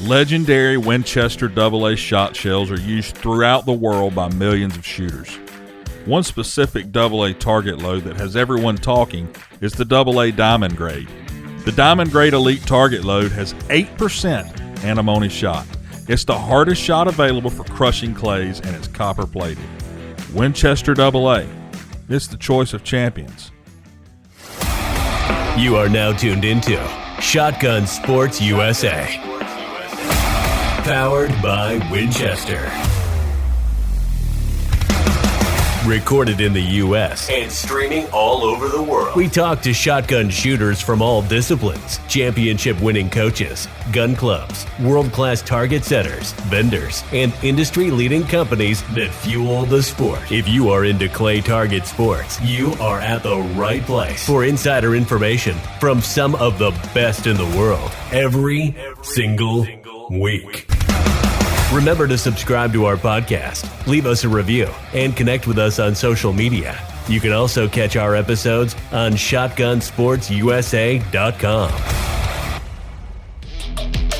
Legendary Winchester AA shot shells are used throughout the world by millions of shooters. One specific AA target load that has everyone talking is the AA Diamond Grade. The Diamond Grade Elite target load has 8% antimony shot. It's the hardest shot available for crushing clays, and it's copper-plated. Winchester AA. It's the choice of champions. You are now tuned into Shotgun Sports USA. Powered by Winchester. Recorded in the U.S. and streaming all over the world. We talk to shotgun shooters from all disciplines, championship-winning coaches, gun clubs, world-class target setters, vendors, and industry-leading companies that fuel the sport. If you are into clay target sports, you are at the right place for insider information from some of the best in the world every single week. Remember to subscribe to our podcast, leave us a review, and connect with us on social media. You can also catch our episodes on shotgunsportsusa.com.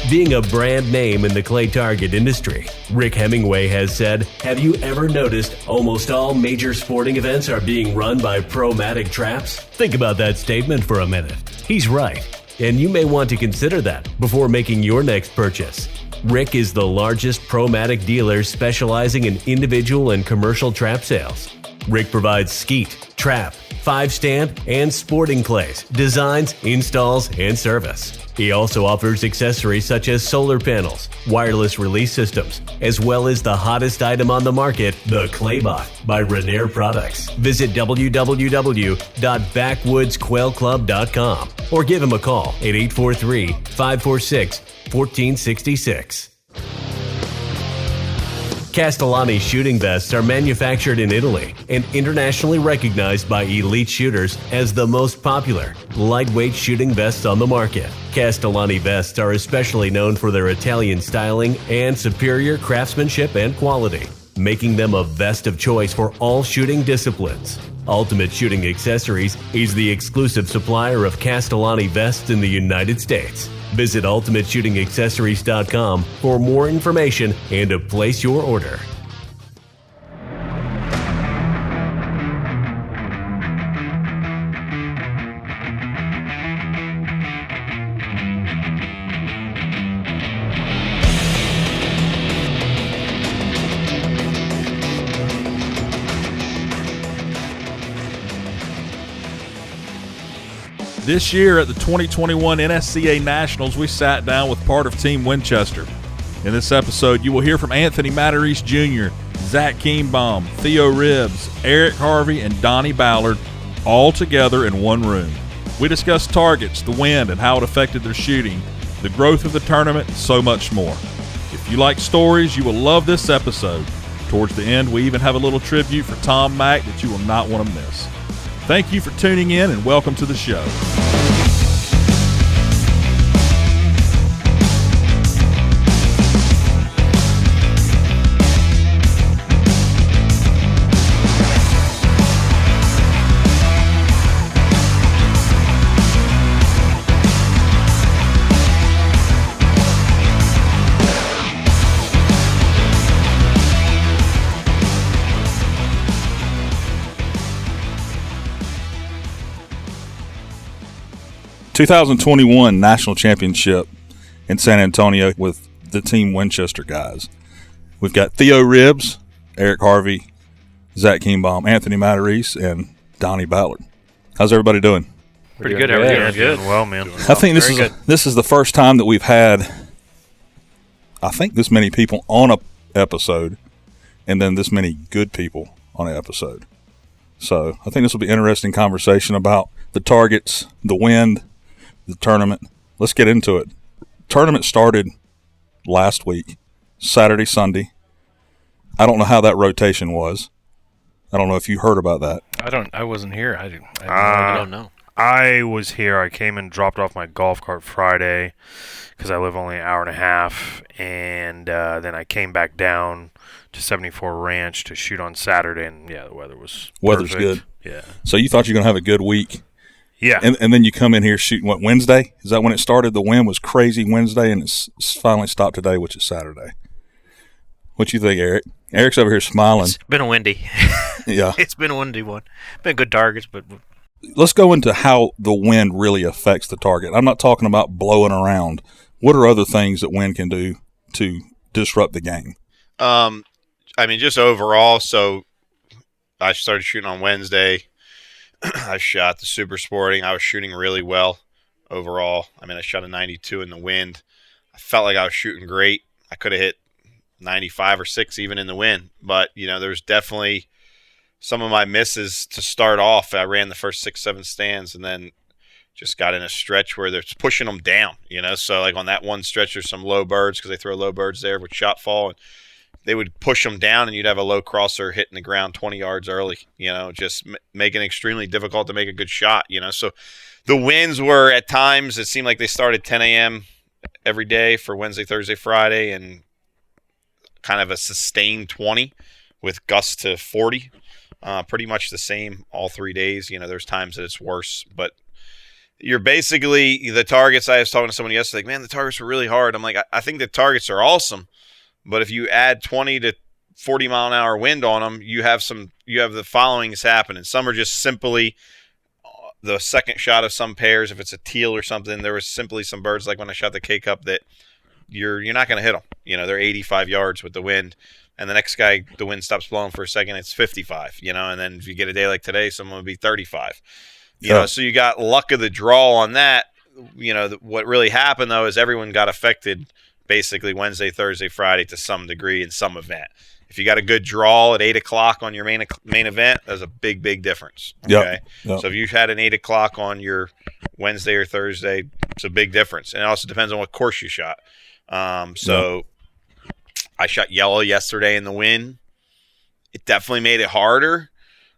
Being a brand name in the clay target industry, Rick Hemingway has said, "Have you ever noticed almost all major sporting events are being run by Promatic traps?" Think about that statement for a minute. He's right, and you may want to consider that before making your next purchase. Rick is the largest Promatic dealer specializing in individual and commercial trap sales. Rick provides skeet, trap, 5-stamp, and sporting clays, designs, installs, and service. He also offers accessories such as solar panels, wireless release systems, as well as the hottest item on the market, the Claybot by Renair Products. Visit www.backwoodsquailclub.com or give him a call at 843-546-1466. Castellani shooting vests are manufactured in Italy and internationally recognized by elite shooters as the most popular lightweight shooting vests on the market. Castellani vests are especially known for their Italian styling and superior craftsmanship and quality, making them a vest of choice for all shooting disciplines. Ultimate Shooting Accessories is the exclusive supplier of Castellani vests in the United States. Visit ultimateshootingaccessories.com for more information and to place your order. This year at the 2021 NSCA Nationals, we sat down with part of Team Winchester. In this episode, you will hear from Anthony Matarese Jr., Zach Kienbaum, Theo Ribbs, Eric Harvey, and Donny Ballard, all together in one room. We discussed targets, the wind, and how it affected their shooting, the growth of the tournament, and so much more. If you like stories, you will love this episode. Towards the end, we even have a little tribute for Tom Mack that you will not want to miss. Thank you for tuning in and welcome to the show. ...2021 National Championship in San Antonio with the Team Winchester guys. We've got Theo Ribbs, Eric Harvey, Zach Kienbaum, Anthony Matarese, and Donny Ballard. How's everybody doing? Pretty good. Everything's good. Well, man. I think this is the first time that we've had, I think, this many people on a episode and then this many good people on an episode. So I think this will be an interesting conversation about the targets, the wind, the tournament. Let's get into it. Tournament started last week, Saturday, Sunday. I don't know how that rotation was. I don't know if you heard about that. I wasn't here. I don't know. I was here. I came and dropped off my golf cart Friday because I live only an hour and a half, and then I came back down to 74 Ranch to shoot on Saturday, and yeah, the weather's perfect. Good. Yeah. So you thought you were going to have a good week. Yeah. And then you come in here shooting, what, Wednesday? Is that when it started? The wind was crazy Wednesday, and it's finally stopped today, which is Saturday. What you think, Eric? Eric's over here smiling. It's been a windy. Yeah. It's been a windy one. Been good targets, but Let's go into how the wind really affects the target. I'm not talking about blowing around. What are other things that wind can do to disrupt the game? I mean, just overall, so I started shooting on Wednesday. I shot the Super Sporting. I was shooting really well overall. I mean, I shot a 92 in the wind. I felt like I was shooting great. I could have hit 95 or 6 even in the wind. But, there's definitely some of my misses to start off. I ran the first 6, 7 stands and then just got in a stretch where they're pushing them down, So, like on that one stretch, there's some low birds because they throw low birds there with shot fall. And they would push them down and you'd have a low crosser hitting the ground 20 yards early, just making it extremely difficult to make a good shot, So the winds were at times, it seemed like they started 10 a.m. every day for Wednesday, Thursday, Friday, and kind of a sustained 20 with gusts to 40. Pretty much the same all 3 days. There's times that it's worse, but you're basically the targets. I was talking to someone yesterday, like, man, the targets were really hard. I'm like, I think the targets are awesome. But if you add 20 to 40 mile an hour wind on them, you have the followings happening. Some are just simply the second shot of some pairs. If it's a teal or something, there was simply some birds like when I shot the K-Cup that you're not going to hit them. They're 85 yards with the wind. And the next guy, the wind stops blowing for a second, it's 55, and then if you get a day like today, someone would be 35. So you got luck of the draw on that. What really happened, though, is everyone got affected basically Wednesday, Thursday, Friday to some degree in some event. If you got a good draw at 8 o'clock on your main event, there's a big, big difference. Okay. Yep. So if you had an 8 o'clock on your Wednesday or Thursday, it's a big difference. And it also depends on what course you shot. I shot yellow yesterday in the wind. It definitely made it harder.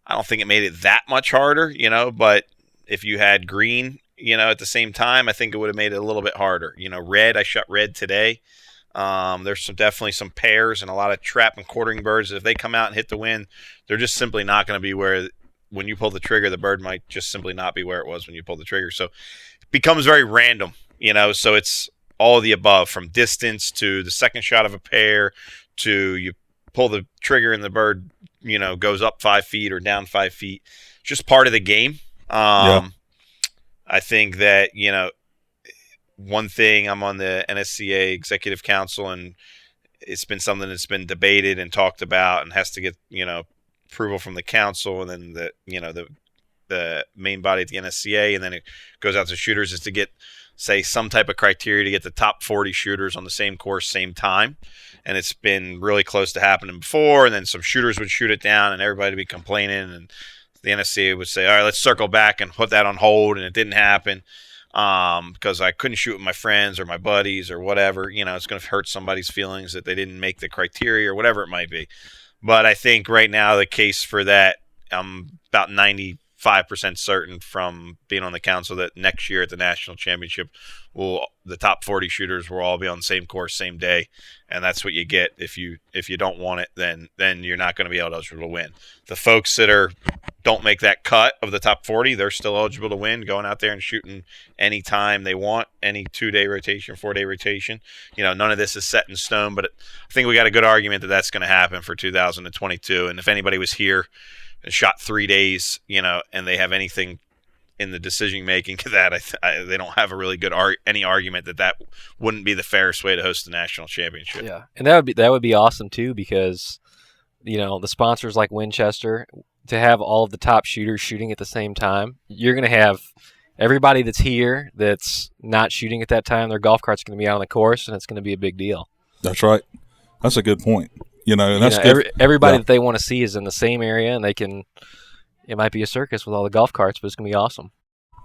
I don't think it made it that much harder, but if you had green, at the same time, I think it would have made it a little bit harder. Red, I shot red today. There's definitely some pairs and a lot of trap and quartering birds. If they come out and hit the wind, they're just simply not going to be where, when you pull the trigger, the bird might just simply not be where it was when you pull the trigger. So it becomes very random, so it's all of the above, from distance to the second shot of a pair to you pull the trigger and the bird, goes up 5 feet or down 5 feet. Just part of the game. I think that, one thing, I'm on the NSCA Executive Council, and it's been something that's been debated and talked about and has to get, approval from the council and then the main body at the NSCA, and then it goes out to shooters, is to get, say, some type of criteria to get the top 40 shooters on the same course, same time. And it's been really close to happening before, and then some shooters would shoot it down and everybody would be complaining, and the NSCA would say, all right, let's circle back and put that on hold, and it didn't happen because I couldn't shoot with my friends or my buddies or whatever. It's going to hurt somebody's feelings that they didn't make the criteria or whatever it might be. But I think right now the case for that, I'm about 95% certain from being on the council that next year at the national championship, the top 40 shooters will all be on the same course, same day, and that's what you get. If you don't want it, then you're not going to be eligible to win. The folks that don't make that cut of the top 40, they're still eligible to win, going out there and shooting any time they want, any 2-day rotation, 4-day rotation. None of this is set in stone, but I think we got a good argument that that's going to happen for 2022. And if anybody was here and shot 3 days, and they have anything in the decision making that they don't have a really good any argument that wouldn't be the fairest way to host the national championship. Yeah, and that would be awesome too, because the sponsors like Winchester, to have all of the top shooters shooting at the same time, you're going to have everybody that's here that's not shooting at that time, their golf cart's going to be out on the course, and it's going to be a big deal. That's right. That's a good point. And that's everybody that they want to see is in the same area, and it might be a circus with all the golf carts, but it's going to be awesome.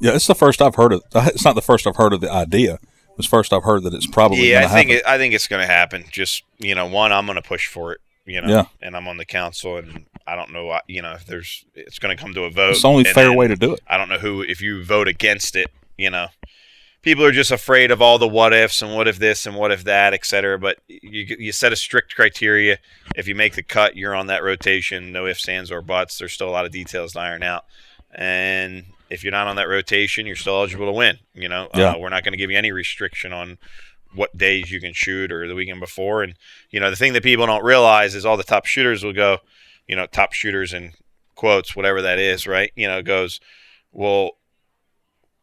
Yeah, it's the first I've heard of. It's not the first I've heard of the idea. It's first I've heard that it's probably going to happen. I think it's going to happen. Just, one, I'm going to push for it, and I'm on the council, and I don't know, if it's going to come to a vote. It's the only fair way to do it. I don't know if you vote against it, people are just afraid of all the what ifs and what if this and what if that, et cetera. But you set a strict criteria. If you make the cut, you're on that rotation. No ifs, ands, or buts. There's still a lot of details to iron out. And if you're not on that rotation, you're still eligible to win. You know, we're not going to give you any restriction on what days you can shoot or the weekend before. And, you know, the thing that people don't realize is all the top shooters will go, you know, top shooters in quotes, whatever that is, right? You know, goes, well,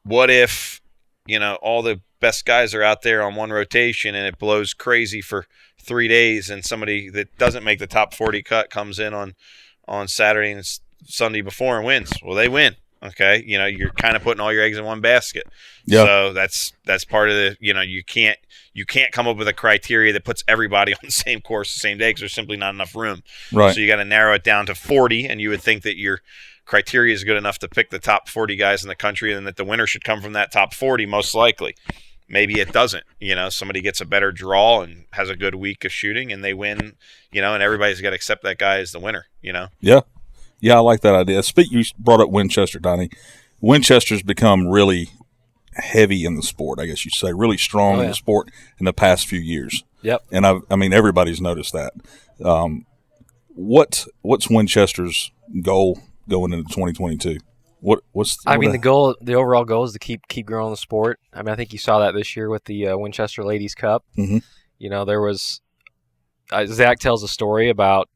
what if, you know, all the best guys are out there on one rotation and it blows crazy for 3 days and somebody that doesn't make the top 40 cut comes in on Saturday and Sunday before and wins? Well, they win. Okay. You know, you're kind of putting all your eggs in one basket. Yeah. So that's part of the, you know, you can't come up with a criteria that puts everybody on the same course the same day because there's simply not enough room. Right. So you got to narrow it down to 40, and you would think that your criteria is good enough to pick the top 40 guys in the country and that the winner should come from that top 40 most likely. Maybe it doesn't. You know, somebody gets a better draw and has a good week of shooting and they win, you know, and everybody's got to accept that guy as the winner, you know? Yeah. Yeah, I like that idea. You brought up Winchester, Donny. Winchester's become really heavy in the sport, I guess you'd say, really strong in the sport in the past few years. Yep. And I mean, everybody's noticed that. What's Winchester's goal going into 2022? The overall goal is to keep growing the sport. I mean, I think you saw that this year with the Winchester Ladies Cup. Mm-hmm. You know, there was Zach tells a story about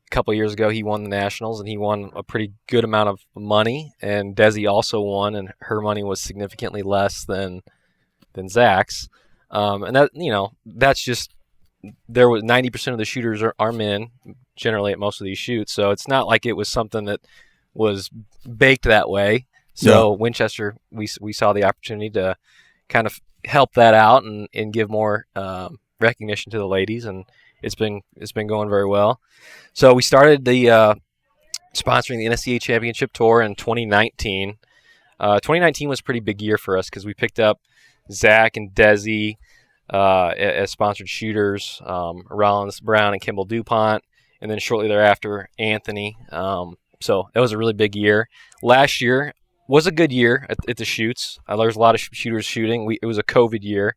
a couple of years ago he won the nationals and he won a pretty good amount of money, and Desi also won, and her money was significantly less than Zach's. And that, you know, that's just, there was 90% of the shooters are men generally at most of these shoots, so it's not like it was something that was baked that way. So Winchester, we saw the opportunity to kind of help that out and give more recognition to the ladies, and it's been going very well. So we started the sponsoring the NSCA Championship Tour in 2019. 2019 was a pretty big year for us because we picked up Zach and Desi as sponsored shooters, Rollins Brown and Kimball DuPont, and then shortly thereafter Anthony. So that was a really big year. Last year was a good year at the shoots. There was a lot of shooters shooting. It was a COVID year.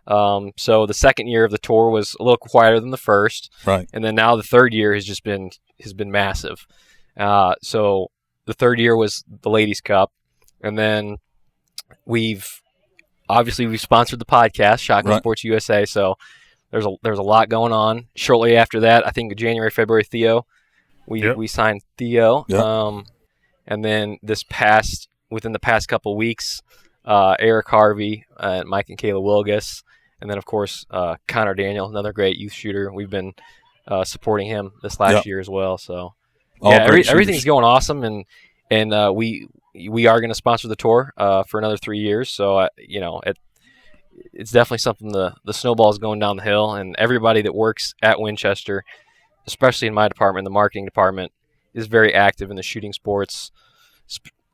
So the second year of the tour was a little quieter than the first. Right. And then now the third year has been massive. So the third year was the Ladies Cup. And then we've sponsored the podcast, Shotgun Sports USA. So there's a lot going on. Shortly after that, I think January, February, Theo, we signed Theo. Yep. And then within the past couple weeks, Eric Harvey, Mike and Kayla Wilgus, and then of course Connor Daniel, another great youth shooter. We've been supporting him this last year as well. So everything's going awesome, and we are going to sponsor the tour for another 3 years. So it's definitely something. The snowball is going down the hill, and everybody that works at Winchester, especially in my department, the marketing department, is very active in the shooting sports,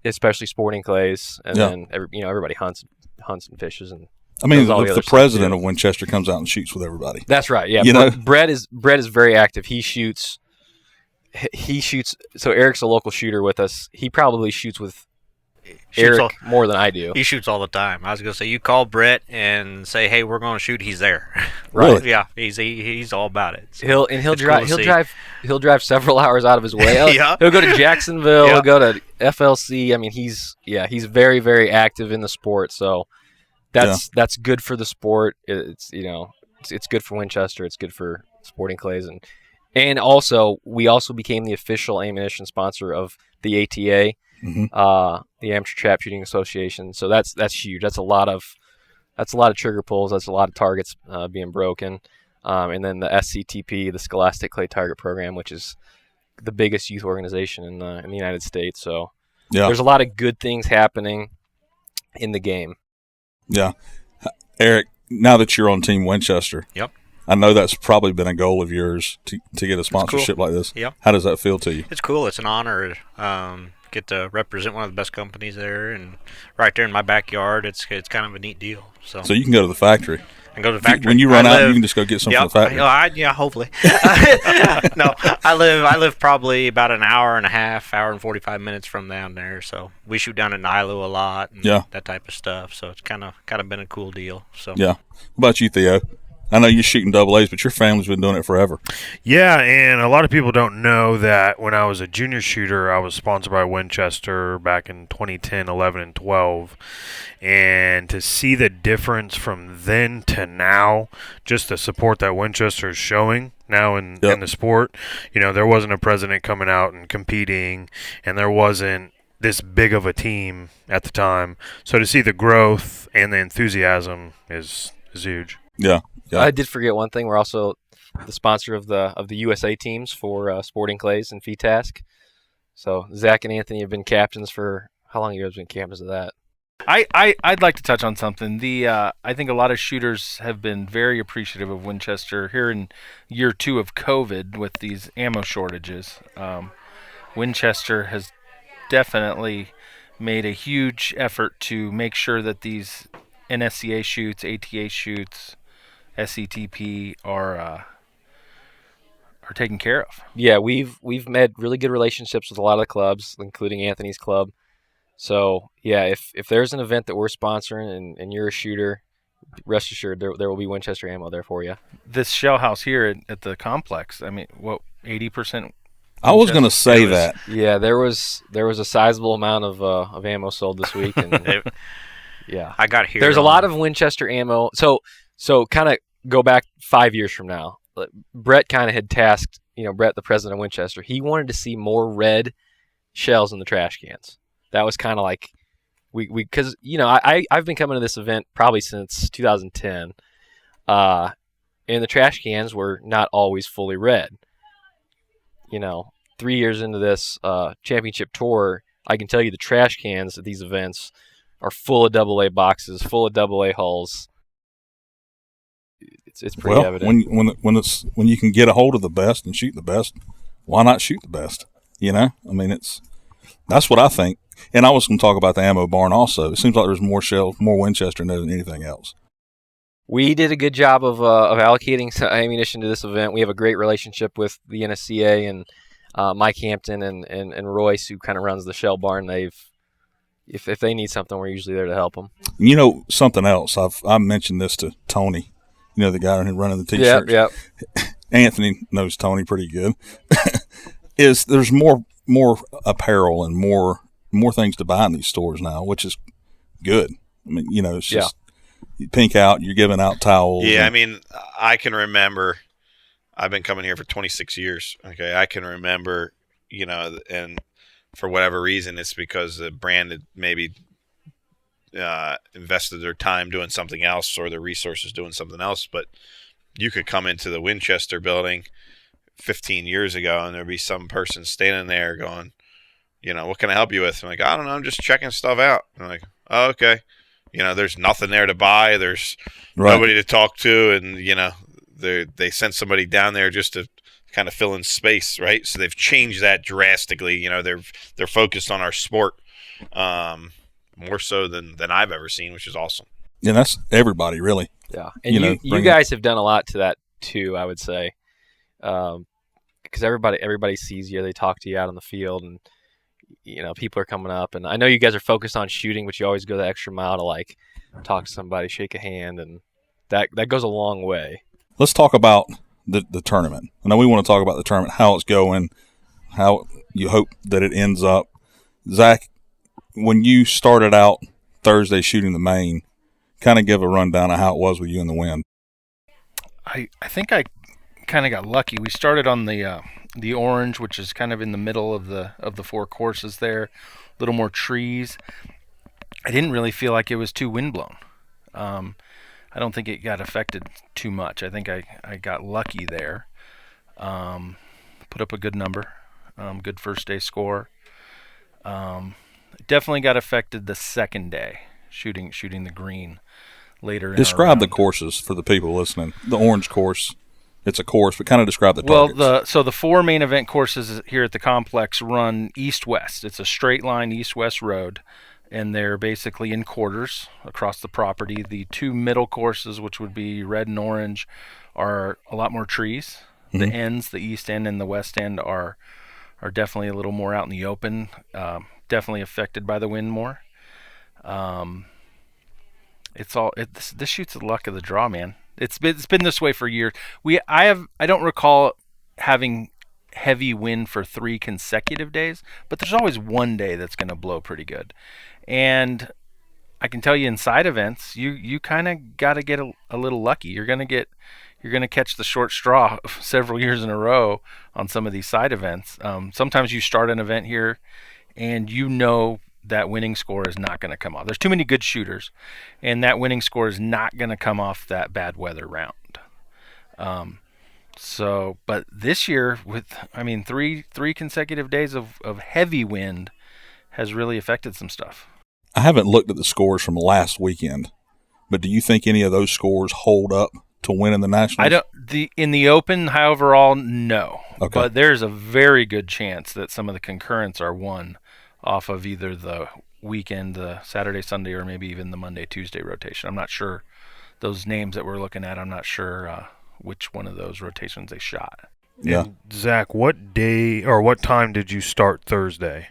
especially sporting clays, and then everybody hunts and fishes. And I mean, the president of Winchester comes out and shoots with everybody. That's right. Yeah, Brett is very active. He shoots. So Eric's a local shooter with us. He probably shoots with Eric more than I do. He shoots all the time. I was gonna say, you call Brett and say, "Hey, we're going to shoot." He's there. Right? Yeah, he's all about it. So he'll drive several hours out of his way. He'll go to Jacksonville. He'll go to FLC. I mean, he's very, very active in the sport. So that's good for the sport. It's good for Winchester. It's good for sporting clays, and also we became the official ammunition sponsor of the ATA. Mm-hmm. The Amateur Trap Shooting Association. So that's huge. That's a lot of trigger pulls. That's a lot of targets being broken. And then the SCTP, the Scholastic Clay Target Program, which is the biggest youth organization in the United States. So there's a lot of good things happening in the game. Yeah, Eric. Now that you're on Team Winchester, I know that's probably been a goal of yours to get a sponsorship like this. Yep. How does that feel to you? It's cool. It's an honor. Get to represent one of the best companies there, and right there in my backyard. It's kind of a neat deal. So you can go to the factory. And go to the factory. When you run out, you can just go get some from the factory. Hopefully. No, I live probably about an hour and a half, hour and 45 minutes from down there. So we shoot down at Nilo a lot, and that type of stuff. So it's kind of been a cool deal. So yeah. What about you, Theo? I know you're shooting double A's, but your family's been doing it forever. Yeah, and a lot of people don't know that when I was a junior shooter, I was sponsored by Winchester back in 2010, 11, and 12. And to see the difference from then to now, just the support that Winchester is showing now in the sport, there wasn't a president coming out and competing, and there wasn't this big of a team at the time. So to see the growth and the enthusiasm is huge. Yeah. I did forget one thing. We're also the sponsor of the USA teams for Sporting Clays and FETASC. So Zach and Anthony have been captains for how long have you guys been captains of that? I'd like to touch on something. I think a lot of shooters have been very appreciative of Winchester here in year 2 of COVID with these ammo shortages. Winchester has definitely made a huge effort to make sure that these NSCA shoots, ATA shoots, SETP are taken care of. Yeah, we've made really good relationships with a lot of the clubs, including Anthony's club. So yeah, if there's an event that we're sponsoring and you're a shooter, rest assured there will be Winchester ammo there for you. This shell house here at the complex, I mean, 80%? I was going to say that. Yeah, there was a sizable amount of ammo sold this week, and yeah, I got here. There's a lot of Winchester ammo. So kind of go back 5 years from now. Brett kind of had tasked, Brett, the president of Winchester, he wanted to see more red shells in the trash cans. That was kind of like because I've been coming to this event probably since 2010, and the trash cans were not always fully red. 3 years into this championship tour, I can tell you the trash cans at these events are full of AA boxes, full of AA hulls. It's pretty evident. When you can get a hold of the best and shoot the best, why not shoot the best? I mean, that's what I think. And I was going to talk about the ammo barn also. It seems like there's more shells, more Winchester in there than anything else. We did a good job of allocating some ammunition to this event. We have a great relationship with the NSCA and Mike Hampton and Royce, who kind of runs the shell barn. If they need something, we're usually there to help them. Something else. I've mentioned this to Tony. The guy running the T-shirts. Yep. Anthony knows Tony pretty good. There's more apparel and more things to buy in these stores now, which is good. I mean, it's just you pink out. You're giving out towels. Yeah, I mean, I can remember. I've been coming here for 26 years. Okay, I can remember. And for whatever reason, it's because the brand had maybe invested their time doing something else or their resources doing something else. But you could come into the Winchester building 15 years ago and there'd be some person standing there going, what can I help you with? I'm like, I don't know, I'm just checking stuff out. I'm like, oh, okay. There's nothing there to buy. There's nobody to talk to. And, they sent somebody down there just to kind of fill in space, right? So they've changed that drastically. They're focused on our sport more so than I've ever seen, which is awesome. Yeah, that's everybody, really. Yeah, and you guys have done a lot to that, too, I would say. Because everybody sees you. They talk to you out on the field, and people are coming up, and I know you guys are focused on shooting, but you always go the extra mile to talk to somebody, shake a hand, and that goes a long way. Let's talk about the tournament. I know we want to talk about the tournament, how it's going, how you hope that it ends up. Zach, when you started out Thursday shooting the main, kind of give a rundown of how it was with you in the wind. I think I kind of got lucky. We started on the orange, which is kind of in the middle of the 4 courses there, a little more trees. I didn't really feel like it was too windblown. I don't think it got affected too much. I think I got lucky there. Put up a good number, good first day score. Definitely got affected the second day, shooting the green later. Describe the courses for the people listening. The orange course. It's a course, but kind of describe the targets. So the 4 main event courses here at the complex run east-west. It's a straight line east-west road, and they're basically in quarters across the property. The 2 middle courses, which would be red and orange, are a lot more trees. Mm-hmm. The ends, the east end and the west end, are definitely a little more out in the open, definitely affected by the wind more. This shoots the luck of the draw, man. It's been this way for years. I don't recall having heavy wind for 3 consecutive days, but there's always one day that's going to blow pretty good. And I can tell you in side events, you kind of got to get a little lucky. You're going to catch the short straw several years in a row on some of these side events. Sometimes you start an event here and that winning score is not going to come off. There's too many good shooters, and that winning score is not going to come off that bad weather round. But this year, with three consecutive days of heavy wind has really affected some stuff. I haven't looked at the scores from last weekend, but do you think any of those scores hold up to win in the Nationals? In the Open, high overall, no. Okay. But there's a very good chance that some of the concurrents are won off of either the weekend, the Saturday, Sunday, or maybe even the Monday, Tuesday rotation. I'm not sure those names that we're looking at. I'm not sure which one of those rotations they shot. Yeah. And Zach, what day or what time did you start Thursday?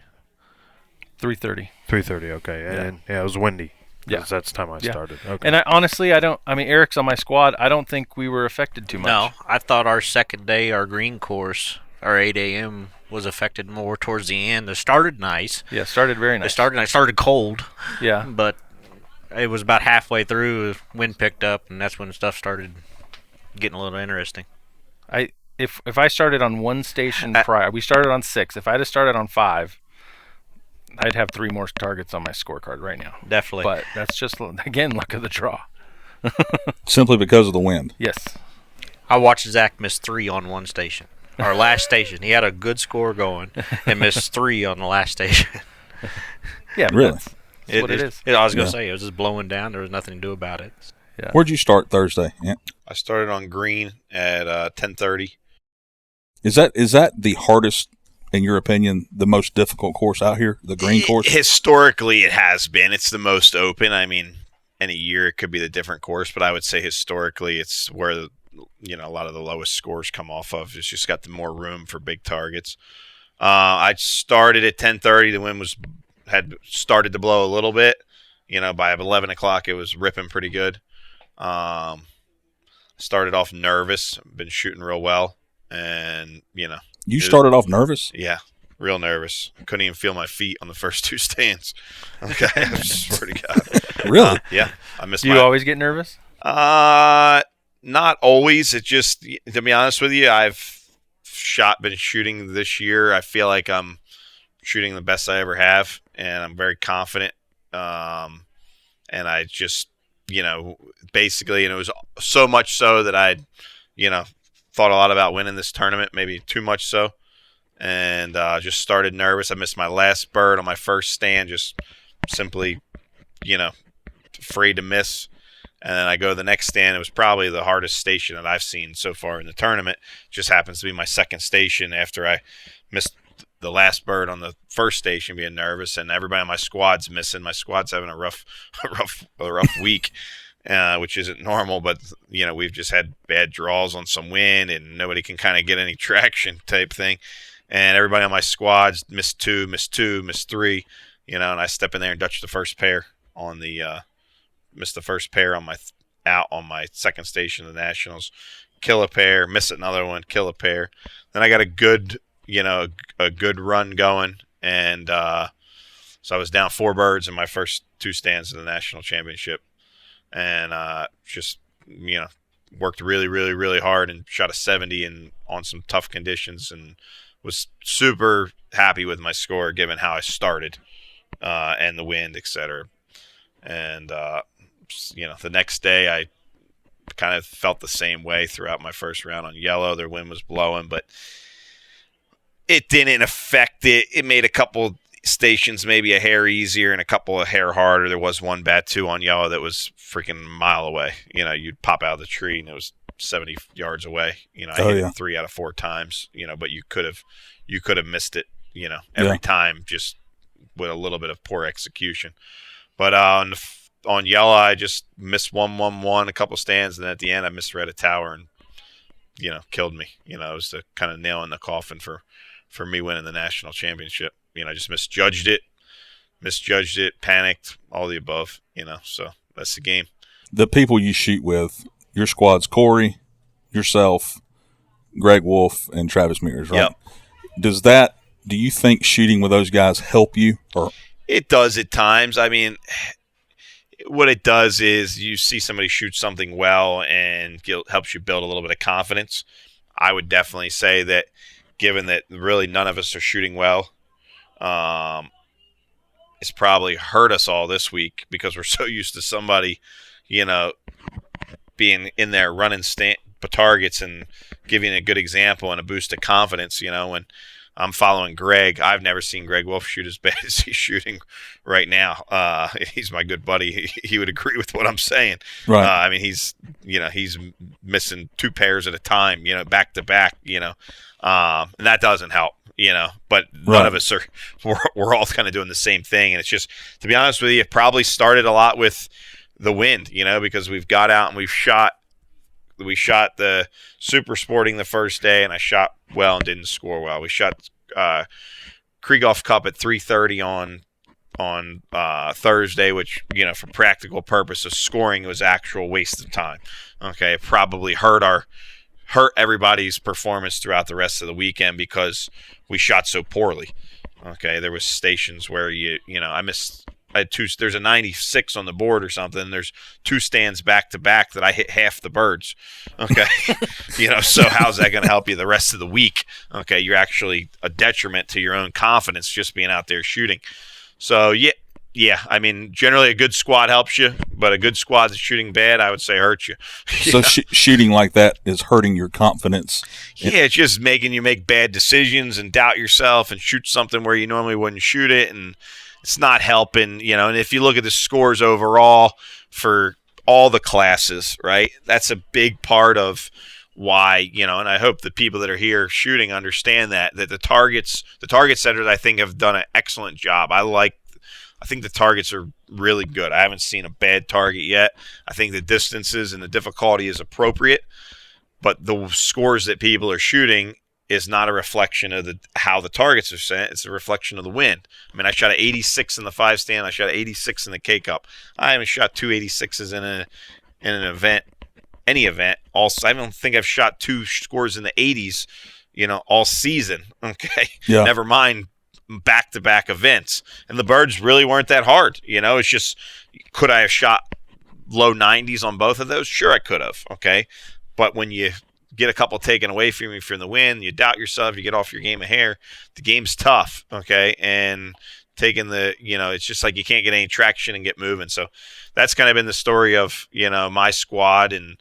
3:30. 3:30. Okay, and it was windy. Yeah, that's the time I started. Okay. And honestly, Eric's on my squad. I don't think we were affected too much. No, I thought our second day, our green course, our 8 a.m. was affected more towards the end. It started nice. Yeah, it started very nice. It started cold. Yeah. But it was about halfway through, wind picked up, and that's when stuff started getting a little interesting. If I started on one station prior, we started on 6. If I'd have started on 5, I'd have 3 more targets on my scorecard right now. Definitely. But that's just, again, luck of the draw. Simply because of the wind. Yes. I watched Zach miss 3 on one station. Our last station. He had a good score going and missed 3 on the last station. Yeah, really? That's what it is. I was going to say, it was just blowing down. There was nothing to do about it. Yeah. Where'd you start Thursday? Yeah. I started on green at 10:30. Is that the hardest, in your opinion, the most difficult course out here, the green course? Historically, it has been. It's the most open. I mean, any year it could be the different course, but I would say historically it's where a lot of the lowest scores come off of. It's just got the more room for big targets. I started at 10:30. The wind had started to blow a little bit. By 11 o'clock, it was ripping pretty good. Started off nervous. Been shooting real well, and You started off nervous? Yeah, real nervous. Couldn't even feel my feet on the first 2 stands. Okay, I swear to God. Really? Yeah, I missed. Do you always get nervous? Not always. It just, to be honest with you, I've been shooting this year. I feel like I'm shooting the best I ever have, and I'm very confident. And I just, basically, and it was so much so that I'd, thought a lot about winning this tournament, maybe too much so, and just started nervous. I missed my last bird on my first stand, just simply, afraid to miss. And then I go to the next stand. It was probably the hardest station that I've seen so far in the tournament. Just happens to be my second station after I missed the last bird on the first station, being nervous, and everybody on my squad's missing. My squad's having a rough week. Which isn't normal, but we've just had bad draws on some wind, and nobody can kind of get any traction type thing. And everybody on my squad's missed 2, missed 3, and I step in there and Dutch the first pair on the missed the first pair on my out on my second station of the Nationals, kill a pair, miss another one, kill a pair. Then I got a good good run going, and so I was down 4 birds in my first 2 stands of the national championship. And just, worked really, really, really hard and shot a 70 and on some tough conditions, and was super happy with my score given how I started and the wind, etc. And, the next day I kind of felt the same way throughout my first round on yellow. Their wind was blowing, but it didn't affect it. It made a couple stations maybe a hair easier and a couple a hair harder. There was one bat 2 on yellow that was freaking a mile away. You'd pop out of the tree and it was 70 yards away. I hit it 3 out of 4 times. But you could have missed it. Every time, just with a little bit of poor execution. But on yellow, I just missed 1-1-1 a couple stands, and then at the end I misread a tower and killed me. It was the kind of nail in the coffin for me winning the national championship. I just misjudged it, panicked, all the above, so that's the game. The people you shoot with, your squad's Corey, yourself, Greg Wolf, and Travis Mears, right? Yep. Do you think shooting with those guys help you? Or It does at times. I mean, what it does is you see somebody shoot something well and helps you build a little bit of confidence. I would definitely say that given that really none of us are shooting well, it's probably hurt us all this week because we're so used to somebody, being in there running targets and giving a good example and a boost of confidence. When I'm following Greg, I've never seen Greg Wolf shoot as bad as he's shooting right now. He's my good buddy. He would agree with what I'm saying. Right. I mean, he's missing 2 pairs at a time, back to back, and that doesn't help, but none of us we're all kind of doing the same thing. And it's just, to be honest with you, it probably started a lot with the wind, because we've got out and we shot the Super Sporting the first day, and I shot well and didn't score well. We shot Krieghoff Cup at 3:30 on Thursday, which, for practical purposes, scoring was actual waste of time. Okay, it probably hurt everybody's performance throughout the rest of the weekend because we shot so poorly. Okay, there was stations where I missed. I had 2. There's a 96 on the board or something. There's 2 stands back to back that I hit half the birds. Okay, so how's that going to help you the rest of the week? Okay, you're actually a detriment to your own confidence just being out there shooting. So yeah. I mean, generally a good squad helps you, but a good squad that's shooting bad, I would say, hurts you. so shooting like that is hurting your confidence. Yeah, it's just making you make bad decisions and doubt yourself and shoot something where you normally wouldn't shoot it, and it's not helping, and if you look at the scores overall for all the classes, right, that's a big part of why, and I hope the people that are here shooting understand that the target setters, I think, have done an excellent job. I think the targets are really good. I haven't seen a bad target yet. I think the distances and the difficulty is appropriate, but the scores that people are shooting is not a reflection of how the targets are set. It's a reflection of the wind. I mean, I shot an 86 in the 5 stand. I shot an 86 in the K-Cup. I haven't shot 2 86s in an event, any event. I don't think I've shot 2 scores in the 80s, all season. Okay, yeah. Never mind back-to-back events. And the birds really weren't that hard. It's just, could I have shot low 90s on both of those? Sure, I could have. Okay, but when you get a couple taken away from you from the wind, you doubt yourself, you get off your game of hair, the game's tough, okay? And taking it's just like you can't get any traction and get moving. So that's kind of been the story of, my squad, and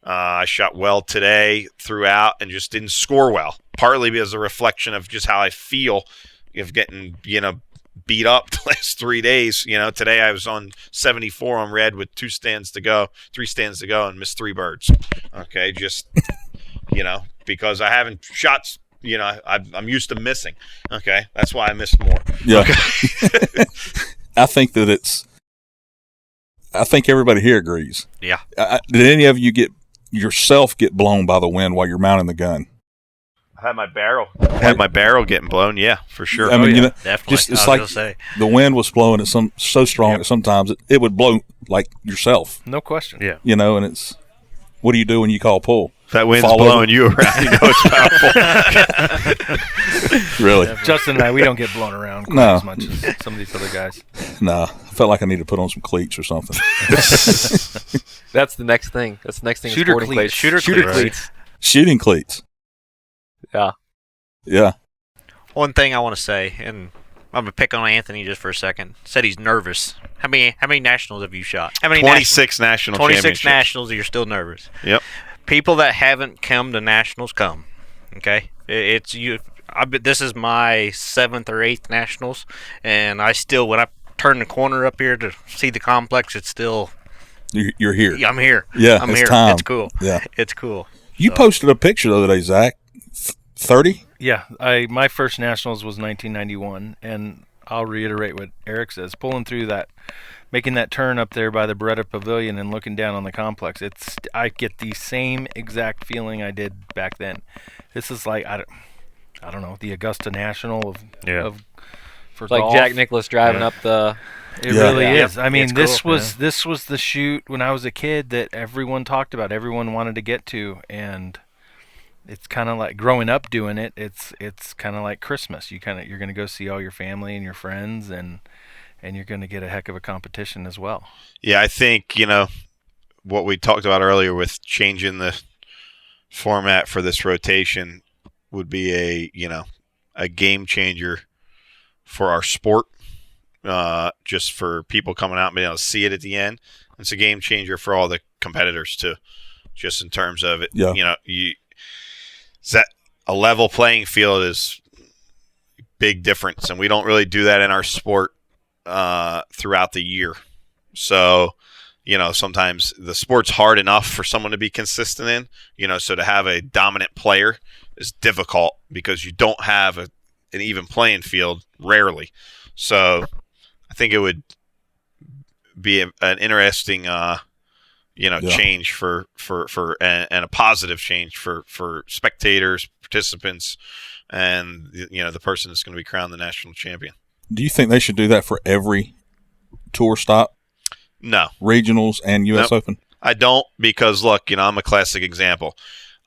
I shot well today throughout and just didn't score well, partly because of a reflection of just how I feel of getting, beat up the last 3 days. Today I was on 74 on red with 3 stands to go, and missed 3 birds. Okay, just because I haven't shot. I'm used to missing. Okay, that's why I missed more. Yeah, okay. I think everybody here agrees. Yeah. Did any of you get blown by the wind while you're mounting the gun? I had my barrel getting blown. Yeah, for sure. I mean, definitely. it's like the wind was blowing so strong that sometimes it would blow like yourself. No question. Yeah. And it's, what do you do when you call pull? If that wind's blowing you around, it's powerful. Really? Justin and I, we don't get blown around quite as much as some of these other guys. No, I felt like I need to put on some cleats or something. That's the next thing. Shooter cleats. Shooter cleats. Shooting cleats. Yeah. Yeah. One thing I want to say, and I'm gonna pick on Anthony just for a second. Said he's nervous. How many nationals have you shot? How many 26 national 26 championships. nationals. You're still nervous. Yep. People that haven't come to nationals come. Okay, it's you. This is my 7th or 8th nationals, and I still, when I turn the corner up here to see the complex, it's still. You're here. I'm here. Yeah, I'm it's here. time. It's cool. Yeah, it's cool. You posted a picture the other day, Zach. 30? Yeah, my first nationals was 1991, and I'll reiterate what Eric says. Pulling through that, making that turn up there by the Beretta Pavilion and looking down on the complex, I get the same exact feeling I did back then. This is like I don't know, the Augusta National of It's like golf. Jack Nicklaus driving Yeah. up the. It really Yeah. is. I mean, It's this cool, was this was the shoot when I was a kid that everyone talked about, everyone wanted to get to, and it's kind of like growing up doing it. It's kind of like Christmas. You're going to go see all your family and your friends, and you're going to get a heck of a competition as well. Yeah, I think, what we talked about earlier with changing the format for this rotation would be a game changer for our sport, just for people coming out and being able to see it at the end. It's a game changer for all the competitors too, just in terms of it. Yeah. A level playing field is big difference, and we don't really do that in our sport throughout the year. So, sometimes the sport's hard enough for someone to be consistent in, so to have a dominant player is difficult because you don't have an even playing field rarely. So I think it would be an interesting, change for and a positive change for spectators, participants, and the person that's going to be crowned the national champion. Do you think they should do that for every tour stop? No. Regionals and U.S. Nope. Open? I don't, because look, I'm a classic example.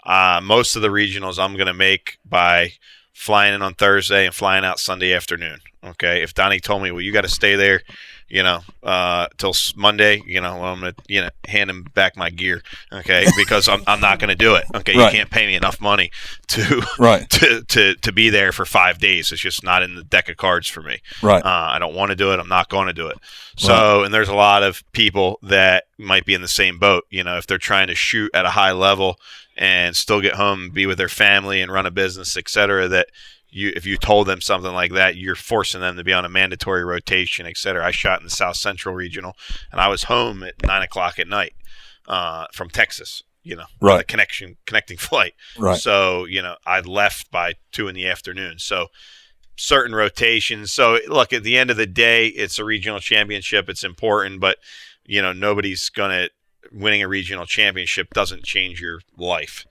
Most of the regionals I'm going to make by flying in on Thursday and flying out Sunday afternoon. Okay. If Donnie told me, well, you got to stay there, till Monday, I'm going to, hand him back my gear. Okay. Because I'm not going to do it. Okay. Right. You can't pay me enough money to, Right. to be there for 5 days. It's just not in the deck of cards for me. Right. I don't want to do it. I'm not going to do it. So, and there's a lot of people that might be in the same boat, if they're trying to shoot at a high level and still get home, be with their family and run a business, et cetera, that if you told them something like that, you're forcing them to be on a mandatory rotation, et cetera. I shot in the South Central Regional, and I was home at 9 o'clock at night from Texas, Right. on a connecting flight. Right. So, I left by 2 in the afternoon. So certain rotations. So look, at the end of the day, it's a regional championship. It's important, but nobody's winning a regional championship doesn't change your life.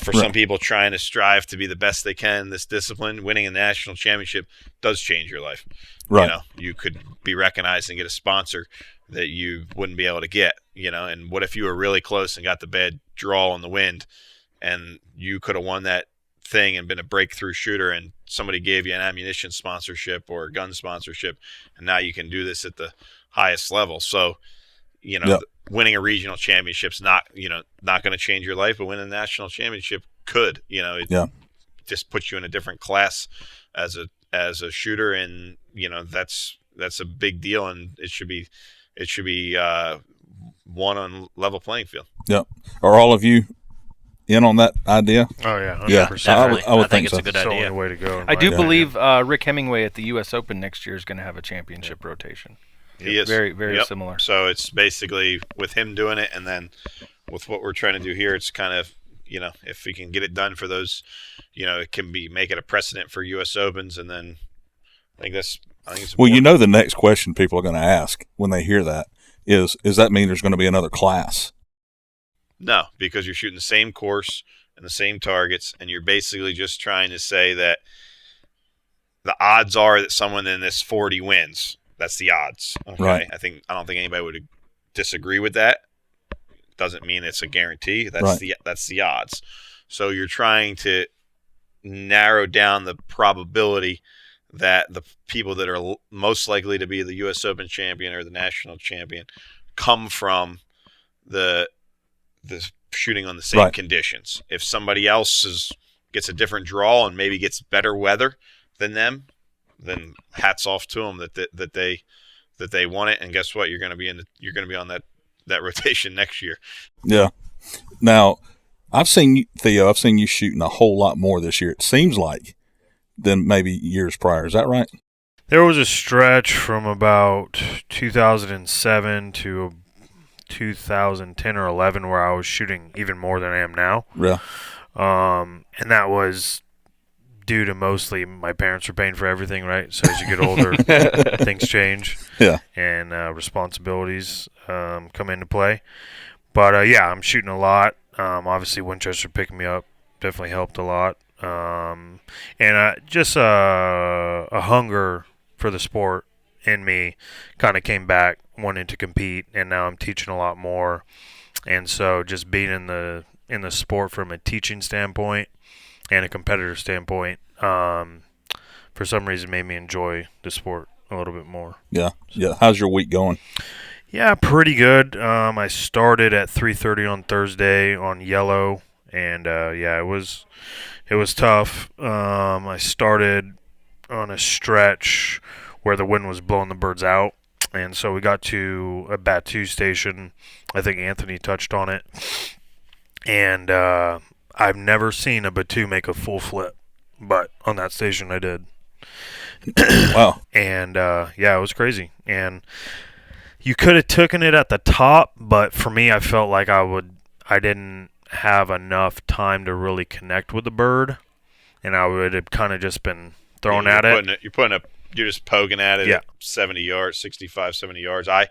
For some people trying to strive to be the best they can in this discipline, winning a national championship does change your life. Right. You could be recognized and get a sponsor that you wouldn't be able to get, and what if you were really close and got the bad draw on the wind and you could have won that thing and been a breakthrough shooter, and somebody gave you an ammunition sponsorship or a gun sponsorship, and now you can do this at the highest level. So, winning a regional championship's not going to change your life, but winning a national championship could. It just puts you in a different class as a shooter, and that's a big deal, and it should be one on level playing field. Yeah. Are all of you in on that idea? Oh yeah, 100%. Yeah, I would think it's so. a good It's the idea. only way to go. I do Yeah. believe Rick Hemingway at the U.S. Open next year is going to have a championship rotation. He is Very, very Yep. similar. So it's basically with him doing it, and then with what we're trying to do here, it's kind of if we can get it done for those, it can make it a precedent for U.S. Opens, and then I think it's Well, important. the next question people are going to ask when they hear that is that mean there's going to be another class? No, because you're shooting the same course and the same targets, and you're basically just trying to say that the odds are that someone in this 40 wins. That's the odds. Okay? Right. I don't think anybody would disagree with that. Doesn't mean it's a guarantee. That's Right. that's the odds. So you're trying to narrow down the probability that the people that are most likely to be the U.S. Open champion or the national champion come from the shooting on the same Right. conditions. If somebody else gets a different draw and maybe gets better weather than them, then hats off to them that they won it. And guess what? You're going to be on that rotation next year. Yeah. Now, I've seen you shooting a whole lot more this year, it seems like, than maybe years prior. Is that right? There was a stretch from about 2007 to 2010 or 11 where I was shooting even more than I am now. Yeah. And that was due to mostly my parents were paying for everything, right? So as you get older, things change. Yeah. And responsibilities come into play. But, I'm shooting a lot. Obviously, Winchester picking me up definitely helped a lot. And just a hunger for the sport in me kind of came back wanting to compete, and now I'm teaching a lot more. And so just being in the sport from a teaching standpoint and a competitor standpoint, for some reason made me enjoy the sport a little bit more. Yeah. How's your week going? Yeah, pretty good. I started at 3:30 on Thursday on yellow, and it was tough. I started on a stretch where the wind was blowing the birds out, and so we got to a Batu station. I think Anthony touched on it, and I've never seen a Batu make a full flip, but on that station I did. Wow. And it was crazy. And you could have taken it at the top, but for me, I felt like I didn't have enough time to really connect with the bird, and I would have kind of just been thrown at it. You're just poking at it Yeah. at 70 yards, 65, 70 yards. I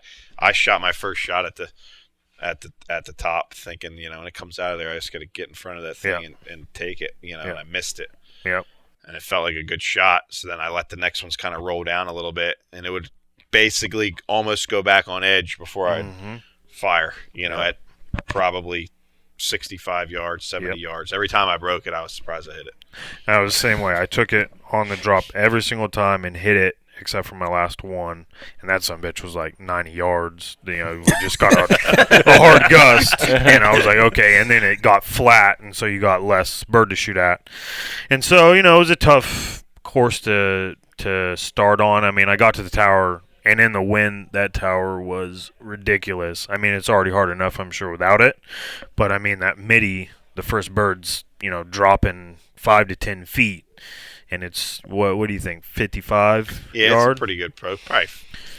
shot my first shot at the top, thinking, when it comes out of there, I just got to get in front of that thing and take it, and I missed it. Yep. And it felt like a good shot. So then I let the next ones kind of roll down a little bit, and it would basically almost go back on edge before I fire, at probably 65 yards, 70 yards. Every time I broke it, I was surprised I hit it. I was the same way. I took it on the drop every single time and hit it, except for my last one, and that sumbitch was like 90 yards. We just got a hard gust, and I was like, okay, and then it got flat, and so you got less bird to shoot at. And so, it was a tough course to start on. I mean, I got to the tower, and in the wind, that tower was ridiculous. I mean, it's already hard enough, I'm sure, without it, but I mean, that midi, the first bird's, dropping 5 to 10 feet. And it's, what do you think, 55 Yeah, yard? It's a pretty good pro. Probably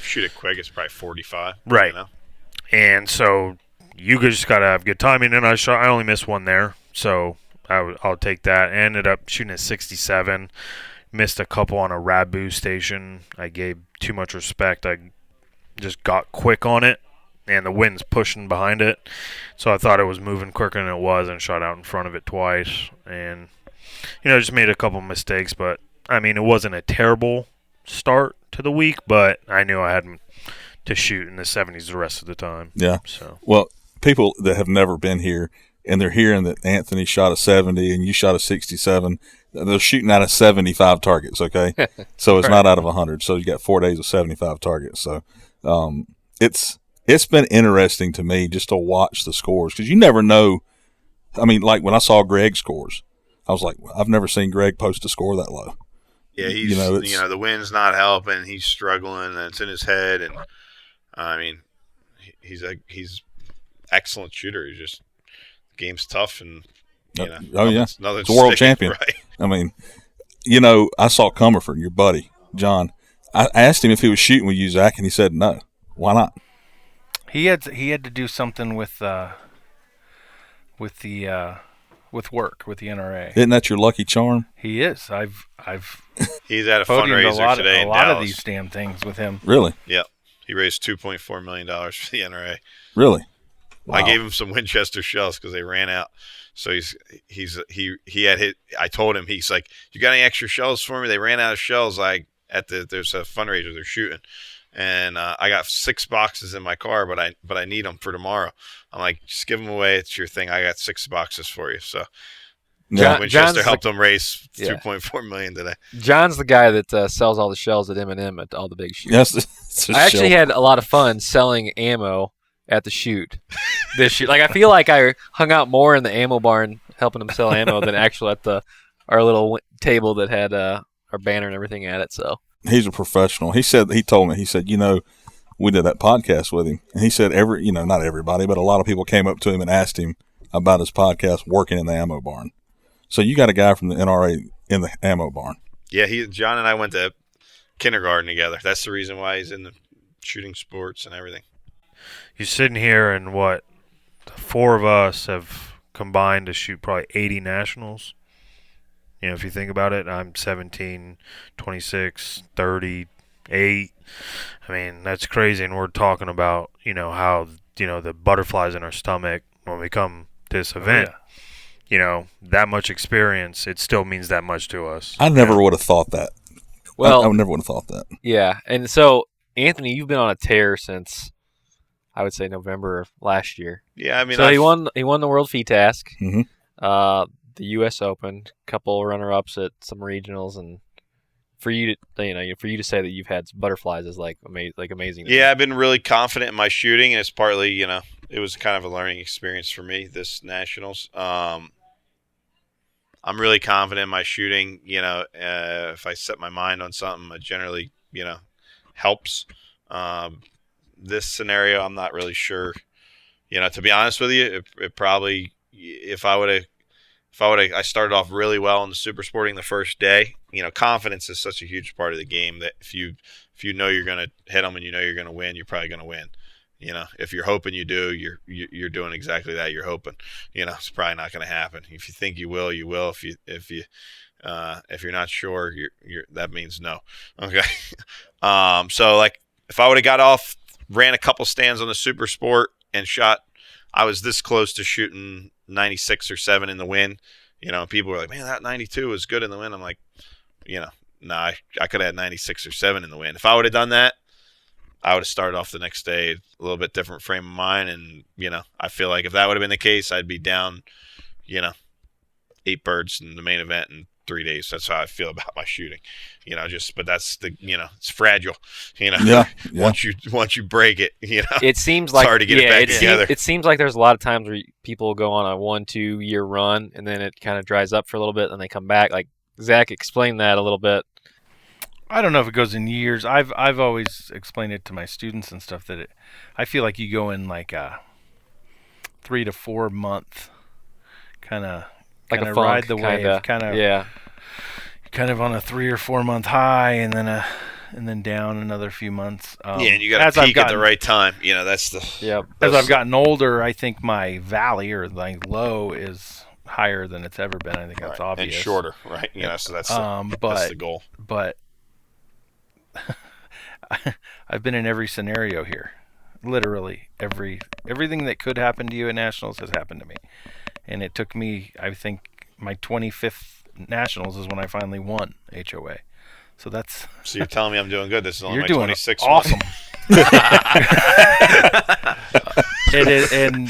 shoot it quick, it's probably 45. Right. And so you just got to have good timing. And I only missed one there, so I'll take that. I ended up shooting at 67. Missed a couple on a Rabu station. I gave too much respect. I just got quick on it, and the wind's pushing behind it. So I thought it was moving quicker than it was, and shot out in front of it twice. And just made a couple mistakes, but I mean, it wasn't a terrible start to the week, but I knew I had to shoot in the 70s the rest of the time. Yeah. So, well, people that have never been here and they're hearing that Anthony shot a 70 and you shot a 67, they're shooting out of 75 targets, okay? So it's not out of 100. So you got 4 days of 75 targets. So it's been interesting to me just to watch the scores, because you never know. I mean, like when I saw Greg's scores, I was like, I've never seen Greg post a score that low. Yeah, he's the wind's not helping. He's struggling, and it's in his head. And I mean, he's excellent shooter. He's just, the game's tough, and it's a world champion. Right. I mean, I saw Comerford, your buddy John. I asked him if he was shooting with you, Zach, and he said no. Why not? He had to do something with work with the NRA. Isn't that your lucky charm? He is. I've He's at a podiumed fundraiser today a in lot Dallas. of these damn things with him. Really? Yep. He raised $2.4 million for the NRA. Really? Wow. I gave him some Winchester shells because they ran out. So he had hit. I told him, he's like, "You got any extra shells for me?" They ran out of shells. There's a fundraiser they're shooting, and I got 6 boxes in my car, but I need them for tomorrow. I'm like, just give them away. It's your thing. I got 6 boxes for you. So Winchester helped them raise $2.4 million today. John's the guy that sells all the shells at M&M at all the big shoots. Yes, I actually had a lot of fun selling ammo at the shoot. This shoot, I feel like I hung out more in the ammo barn helping them sell ammo than actually at our little table that had our banner and everything at it. So he's a professional. He told me, we did that podcast with him, and he said not everybody, but a lot of people came up to him and asked him about his podcast working in the ammo barn. So you got a guy from the NRA in the ammo barn. Yeah, John and I went to kindergarten together. That's the reason why he's in the shooting sports and everything. You're sitting here, and the 4 of us have combined to shoot probably 80 nationals. If you think about it, I'm 17, 26, 38. I mean, that's crazy. And we're talking about, how, the butterflies in our stomach when we come to this event. That much experience, it still means that much to us. I never would have thought that. Well, I never would have thought that. yeah. And so, Anthony, you've been on a tear since, I would say, November of last year. Yeah, I mean, So he won the World Fee Task, Mhm. the U.S. Open, couple runner-ups at some regionals, and for you to say that you've had some butterflies is like amazing. to me. Yeah, I've been really confident in my shooting, and it's partly, it was kind of a learning experience for me, this Nationals. I'm really confident in my shooting. If I set my mind on something, it generally, helps. This scenario, I'm not really sure. To be honest with you, it probably, I started off really well in the super sporting the first day. Confidence is such a huge part of the game that if you know you're going to hit them and you know you're going to win, you're probably going to win. If you're hoping you do, you're doing exactly that. You're hoping. It's probably not going to happen. If you think you will, you will. If you're not sure, that means no. Okay. So like if I would have got off, ran a couple stands on the super sport and shot, I was this close to shooting 96 or 7 in the wind. People were like, man, that 92 was good in the wind. I'm like, no, I could have had 96 or 7 in the wind. If I would have done that, I would have started off the next day a little bit different frame of mind. And, I feel like if that would have been the case, I'd be down, 8 birds in the main event in 3 days. That's how I feel about my shooting, but that's it's fragile, Yeah. once you break it, It seems it's like hard to get it back together. It seems like there's a lot of times where people go on a 1-2 year run and then it kind of dries up for a little bit and they come back. Like Zach, explain that a little bit. I don't know if it goes in years. I've always explained it to my students and stuff that I feel like you go in like a 3 to 4 month kind of Like a ride funk, the wave, yeah. kind of on a 3 or 4 month high and then down another few months. And you got to peak at the right time. That's the. Yep. As I've gotten older, I think my valley or my low is higher than it's ever been. I think that's obvious. And shorter, right? So that's that's the goal. But I've been in every scenario here. Literally everything that could happen to you at Nationals has happened to me. And it took me, I think, my 25th Nationals is when I finally won HOA. So that's. So you're telling me I'm doing good. This is only You're my doing 26th awesome. one. And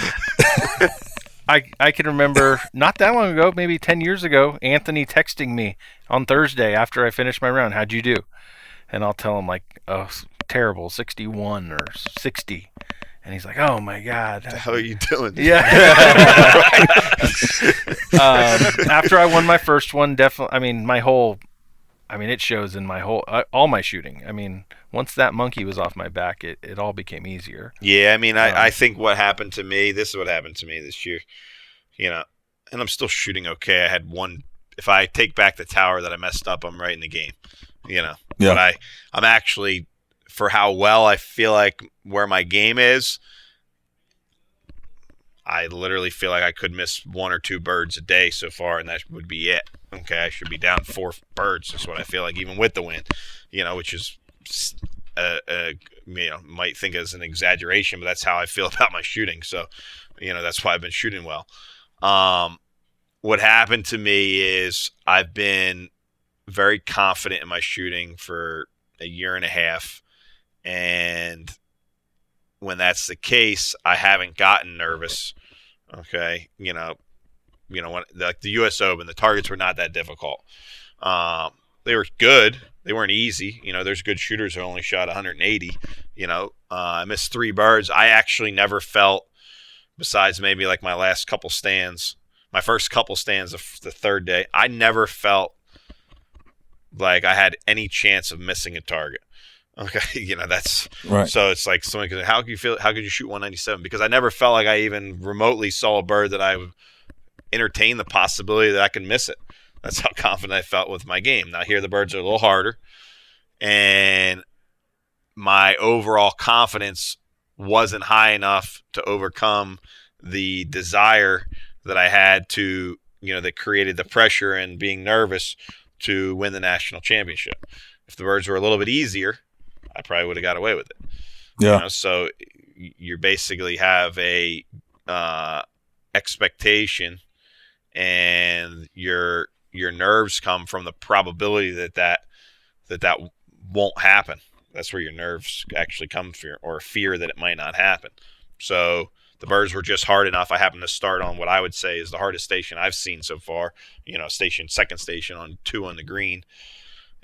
I can remember not that long ago, maybe 10 years ago, Anthony texting me on Thursday after I finished my round. How'd you do? And I'll tell him like, oh, terrible, 61 or 60. And he's like, oh my God. What the hell are you doing? Yeah. After I won my first one, definitely, it shows in my whole, all my shooting. Once that monkey was off my back, it all became easier. Yeah, I think what happened to me, this is what happened to me this year, and I'm still shooting okay. I had one, if I take back the tower that I messed up, I'm right in the game, Yeah. But I'm actually, for how well I feel like where my game is, I literally feel like I could miss 1 or 2 birds a day so far, and that would be it. Okay, I should be down 4 birds. That's what I feel like, even with the wind, which is, might think as an exaggeration, but that's how I feel about my shooting. So, that's why I've been shooting well. What happened to me is I've been very confident in my shooting for a year and a half, and when that's the case, I haven't gotten nervous. Okay, when the U.S. Open, the targets were not that difficult. They were good. They weren't easy. There's good shooters who only shot 180. I missed 3 birds. I actually never felt, besides maybe like my last couple stands, my first couple stands of the third day, I never felt like I had any chance of missing a target. Okay, that's right. So it's like someone could say, how could you shoot 197? Because I never felt like I even remotely saw a bird that I would entertain the possibility that I could miss it. That's how confident I felt with my game. Now here the birds are a little harder, and my overall confidence wasn't high enough to overcome the desire that I had to, that created the pressure and being nervous to win the national championship. If the birds were a little bit easier, I probably would have got away with it. Yeah. So you basically have a expectation, and your nerves come from the probability that that won't happen. That's where your nerves actually come from, or fear that it might not happen. So the birds were just hard enough. I happened to start on what I would say is the hardest station I've seen so far. Second station on 2 on the green,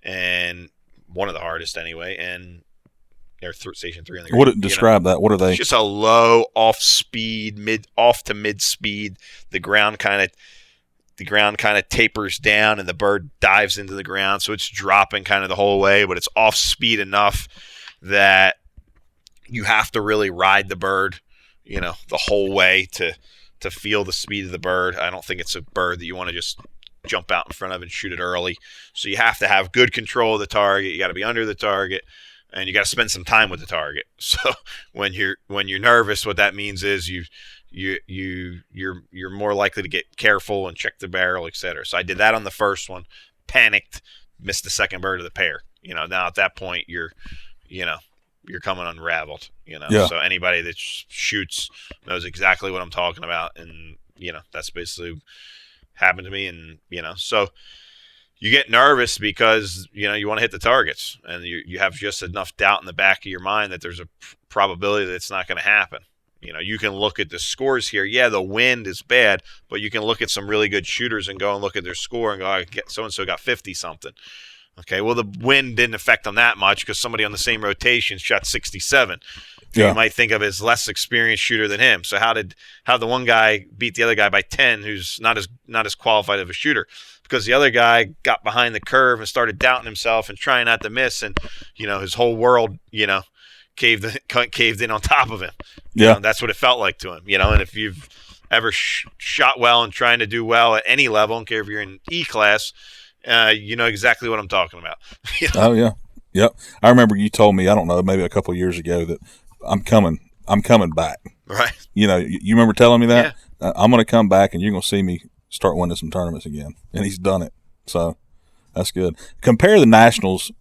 and one of the hardest anyway. And station 3 on the green. What describe that? What are they? It's just a low off to mid speed. The ground kind of tapers down, and the bird dives into the ground, so it's dropping kind of the whole way, but it's off speed enough that you have to really ride the bird, the whole way to feel the speed of the bird. I don't think it's a bird that you want to just jump out in front of and shoot it early. So you have to have good control of the target. You got to be under the target, and you got to spend some time with the target. So when you're nervous, what that means is you're more likely to get careful and check the barrel, etc. So I did that on the first one, panicked, missed the second bird of the pair. Now at that point you're coming unraveled. Yeah. So anybody that shoots knows exactly what I'm talking about, and that's basically happened to me. And so you get nervous because you want to hit the targets, and you have just enough doubt in the back of your mind that there's a probability that it's not going to happen. You can look at the scores here. Yeah, the wind is bad, but you can look at some really good shooters and go and look at their score and go, so-and-so got 50-something. Okay, well, the wind didn't affect them that much because somebody on the same rotation shot 67. Yeah. You might think of as less experienced shooter than him. So how the one guy beat the other guy by 10 who's not as qualified of a shooter? Because the other guy got behind the curve and started doubting himself and trying not to miss, and his whole world caved in on top of him. Yeah, that's what it felt like to him. And if you've ever shot well and trying to do well at any level, I don't care if you're in E class, you know exactly what I'm talking about. Oh yeah, yep. I remember you told me, I don't know, maybe a couple of years ago, that I'm coming back. Right. You remember telling me that? Yeah. I'm going to come back, and you're going to see me start winning some tournaments again. And he's done it. So that's good. Compare the Nationals.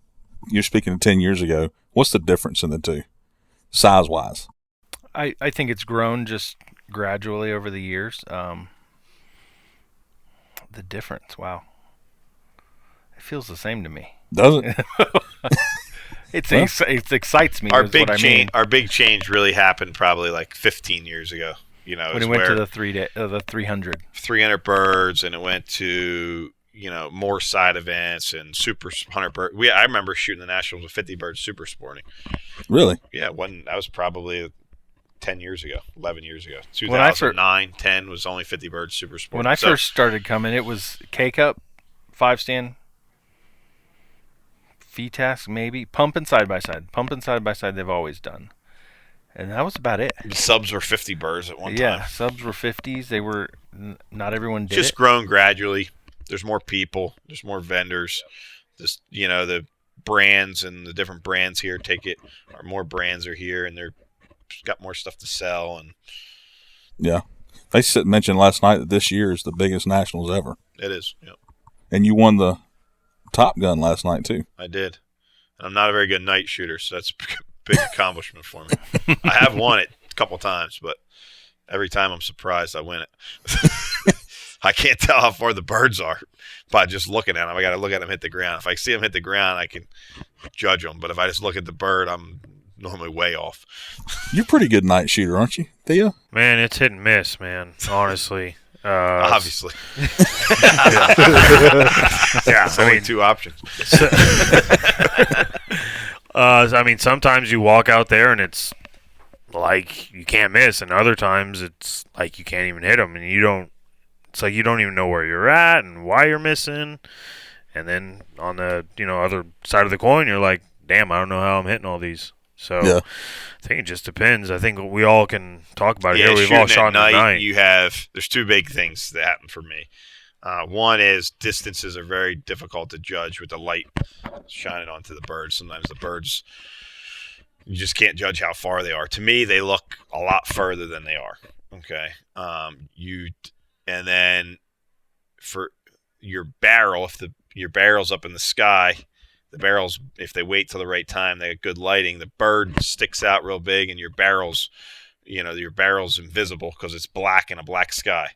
You're speaking of 10 years ago. What's the difference in the two, size-wise? I think it's grown just gradually over the years. The difference, wow. It feels the same to me. Does it? It excites me. Our big change really happened probably like 15 years ago. When it went to the 300. 300 birds, and it went to more side events and super 100 bird. I remember shooting the Nationals with 50 birds super sporting. Really? Yeah, that was probably 10 years ago, 11 years ago. 2009, 10 was only 50 birds super sporting. When I first started coming, it was K-Cup, 5-stand, V-task maybe, pump and side by side. Pump and side by side they've always done. And that was about it. Subs were 50 birds at one time. Yeah, subs were 50s. They were not everyone did just grown gradually. There's more people. There's more vendors. Just the brands and the different brands here more brands are here, and they're got more stuff to sell. And yeah, they mentioned last night that this year is the biggest Nationals ever. It is. Yeah. And you won the Top Gun last night too. I did. And I'm not a very good night shooter, so that's big accomplishment for me. I have won it a couple times, but every time I'm surprised I win it. I can't tell how far the birds are by just looking at them. I got to look at them hit the ground. If I see them hit the ground, I can judge them. But if I just look at the bird, I'm normally way off. You're a pretty good night shooter, aren't you, Theo? Man, it's hit and miss, man, honestly. Obviously. Yeah, only two options. Sometimes you walk out there and it's like you can't miss, and other times it's like you can't even hit them, and it's like you don't even know where you're at and why you're missing. And then on the other side of the coin, you're like, damn, I don't know how I'm hitting all these. So yeah. I think it just depends. I think we all can talk about it here. We've all shot at night. There's two big things that happen for me. One is distances are very difficult to judge with the light shining onto the birds. Sometimes the birds, you just can't judge how far they are. To me, they look a lot further than they are. Okay. And then for your barrel, if your barrel's up in the sky, the barrels, if they wait till the right time, they get good lighting, the bird sticks out real big, and your barrel's invisible because it's black in a black sky.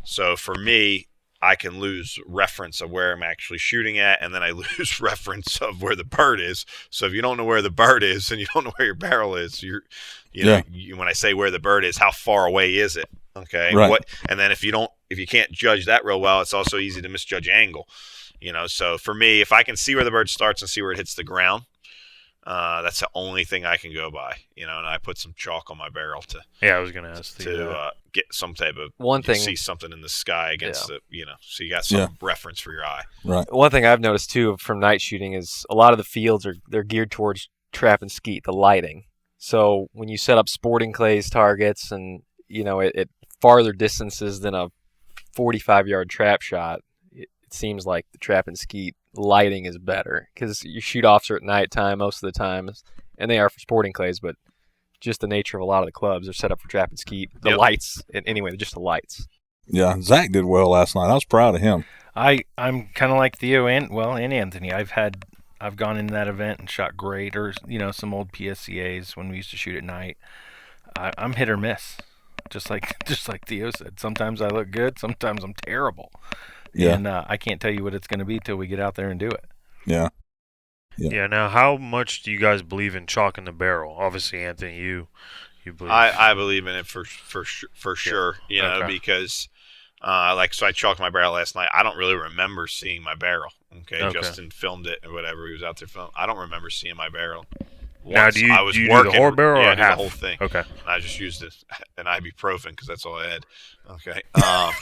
So for me, I can lose reference of where I'm actually shooting at, and then I lose reference of where the bird is. So if you don't know where the bird is and you don't know where your barrel is, when I say where the bird is, how far away is it? Okay. Right. And then if you can't judge that real well, it's also easy to misjudge angle. So for me, if I can see where the bird starts and see where it hits the ground, that's the only thing I can go by, and I put some chalk on my barrel to. Yeah, I was going to ask to get some type of see something in the sky against so you got some reference for your eye. Right. One thing I've noticed too from night shooting is a lot of the fields they're geared towards trap and skeet, the lighting. So when you set up sporting clays targets and at farther distances than a 45-yard trap shot, it seems like the trap and skeet lighting is better because your shoot offs are at nighttime most of the time, and they are for sporting clays, but just the nature of a lot of the clubs are set up for trap and skeet. The lights, anyway, just the lights. Yeah, Zach did well last night. I was proud of him. I'm kind of like Theo and Anthony. I've gone into that event and shot great, or some old PSCAs when we used to shoot at night. I'm hit or miss, just like Theo said. Sometimes I look good, sometimes I'm terrible. Yeah. And I can't tell you what it's going to be till we get out there and do it. Yeah. Yeah. Now, how much do you guys believe in chalking the barrel? Obviously, Anthony, you believe. I believe in it for sure. Because so I chalked my barrel last night. I don't really remember seeing my barrel. Okay. Justin filmed it or whatever. He was out there filming. I don't remember seeing my barrel. Now, do you do the whole barrel or half? The whole thing. Okay. I just used an ibuprofen because that's all I had. Okay.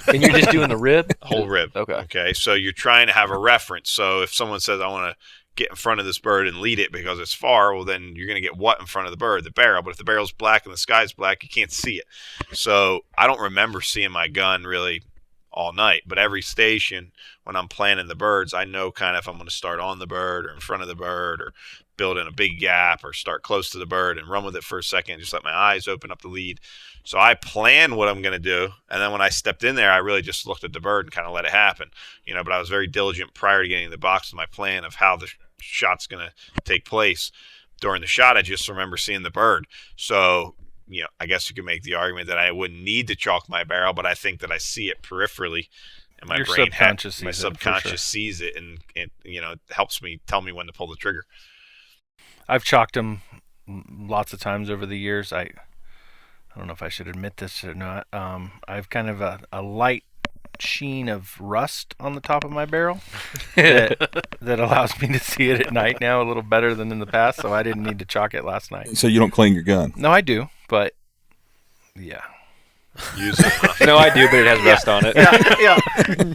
And you're just doing the rib? Whole rib. Okay. Okay. So you're trying to have a reference. So if someone says, I want to get in front of this bird and lead it because it's far, well, then you're going to get what in front of the bird? The barrel. But if the barrel's black and the sky's black, you can't see it. So I don't remember seeing my gun really all night. But every station, when I'm planning the birds, I know kind of if I'm going to start on the bird or in front of the bird or build in a big gap or start close to the bird and run with it for a second, just let my eyes open up the lead. So I plan what I'm going to do, and then when I stepped in there, I really just looked at the bird and kind of let it happen. But I was very diligent prior to getting in the box with my plan of how the shot's going to take place. During the shot, I just remember seeing the bird. So, I guess you could make the argument that I wouldn't need to chalk my barrel, but I think that I see it peripherally. And my subconscious sees it, and it helps me tell me when to pull the trigger. I've chalked them lots of times over the years. I don't know if I should admit this or not. I've kind of a light sheen of rust on the top of my barrel that allows me to see it at night now a little better than in the past, so I didn't need to chalk it last night. So you don't clean your gun? No, I do, but yeah. Use it. No, I do, but it has rust on it. Yeah.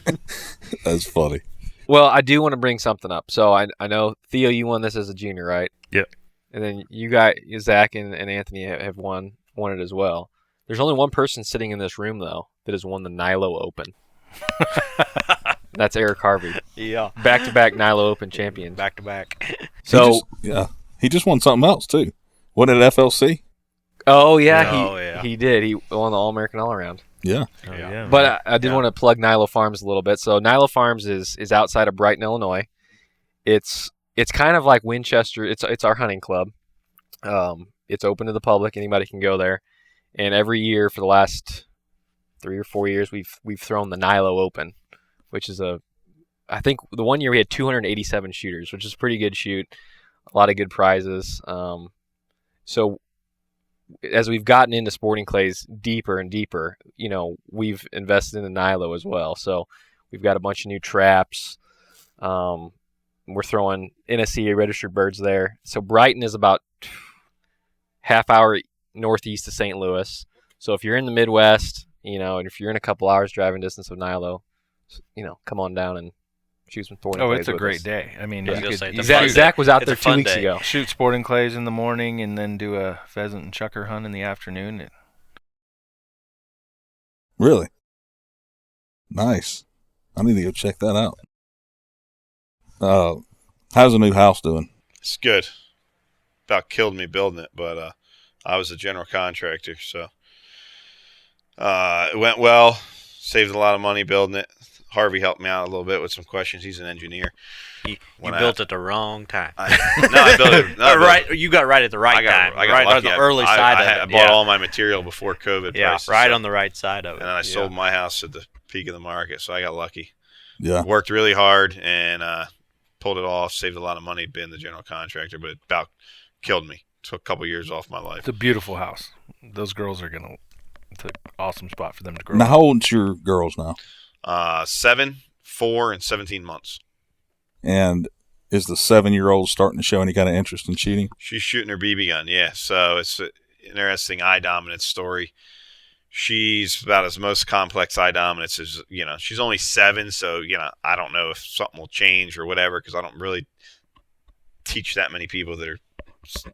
That's funny. Well, I do want to bring something up. So I know, Theo, you won this as a junior, right? Yep. And then you guys, Zach and Anthony, have won it as well. There's only one person sitting in this room, though, that has won the Nilo Open. That's Eric Harvey. Yeah. Back-to-back Nilo Open champions. Back-to-back. So he just won something else, too. Wasn't it FLC? Oh, yeah. He did. He won the All-American All-Around. Yeah. Yeah. But I did want to plug Nilo Farms a little bit. So Nilo Farms is outside of Brighton, Illinois. It's kind of like Winchester. It's our hunting club. It's open to the public. Anybody can go there. And every year for the last 3 or 4 years, we've thrown the Nilo Open, which is I think the one year we had 287 shooters, which is a pretty good shoot. A lot of good prizes. So as we've gotten into sporting clays deeper and deeper, we've invested in the Nilo as well. So we've got a bunch of new traps. We're throwing NSCA registered birds there. So Brighton is about half hour northeast of St. Louis. So if you're in the Midwest, and if you're in a couple hours driving distance of Nilo, come on down and shoot some sporting clays. It's a great day. I mean, Zach was out there 2 weeks ago. Shoot sporting clays in the morning and then do a pheasant and chucker hunt in the afternoon. Really? Nice. I need to go check that out. How's the new house doing? It's good. About killed me building it, but I was a general contractor, so it went well. Saved a lot of money building it. Harvey helped me out a little bit with some questions. He's an engineer. You built it the wrong time. I built it. Right, you got right at the right time. I got lucky. On the early side of it. I bought all my material before COVID. Yeah, prices, right on the right side of it. And then I sold my house at the peak of the market, so I got lucky. Yeah. Worked really hard and pulled it off, saved a lot of money being the general contractor, but it about killed me. Took a couple years off my life. It's a beautiful house. Those girls are going to – it's an awesome spot for them to grow Now, up. how old's your girls now? 7, 4, and 17 months. And is the 7-year-old starting to show any kind of interest in shooting? She's shooting her BB gun, yeah. So it's an interesting eye dominance story. She's about as most complex eye dominance as, she's only 7, so, I don't know if something will change or whatever, because I don't really teach that many people that are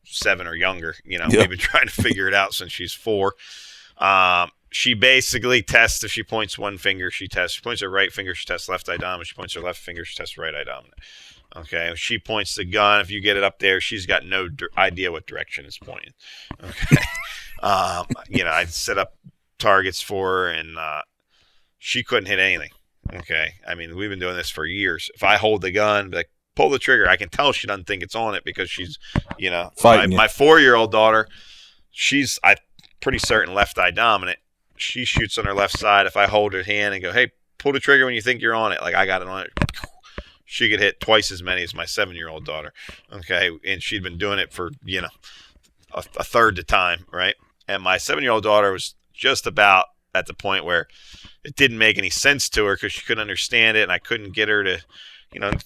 7 or younger. We've been trying to figure it out since she's 4. She basically tests. If she points one finger, she tests. She points her right finger, she tests left eye dominant. She points her left finger, she tests right eye dominant. Okay, if she points the gun, if you get it up there, she's got no idea what direction it's pointing. Okay, I set up targets for her, and she couldn't hit anything. Okay, I mean, we've been doing this for years. If I hold the gun, be like, pull the trigger, I can tell she doesn't think it's on it because she's, my 4-year-old daughter, I'm pretty certain left eye dominant. She shoots on her left side. If I hold her hand and go, hey, pull the trigger when you think you're on it, like I got it on it, she could hit twice as many as my 7-year-old daughter. Okay, and she'd been doing it for, a third the time, right? And my 7-year-old daughter was just about at the point where it didn't make any sense to her because she couldn't understand it, and I couldn't get her to,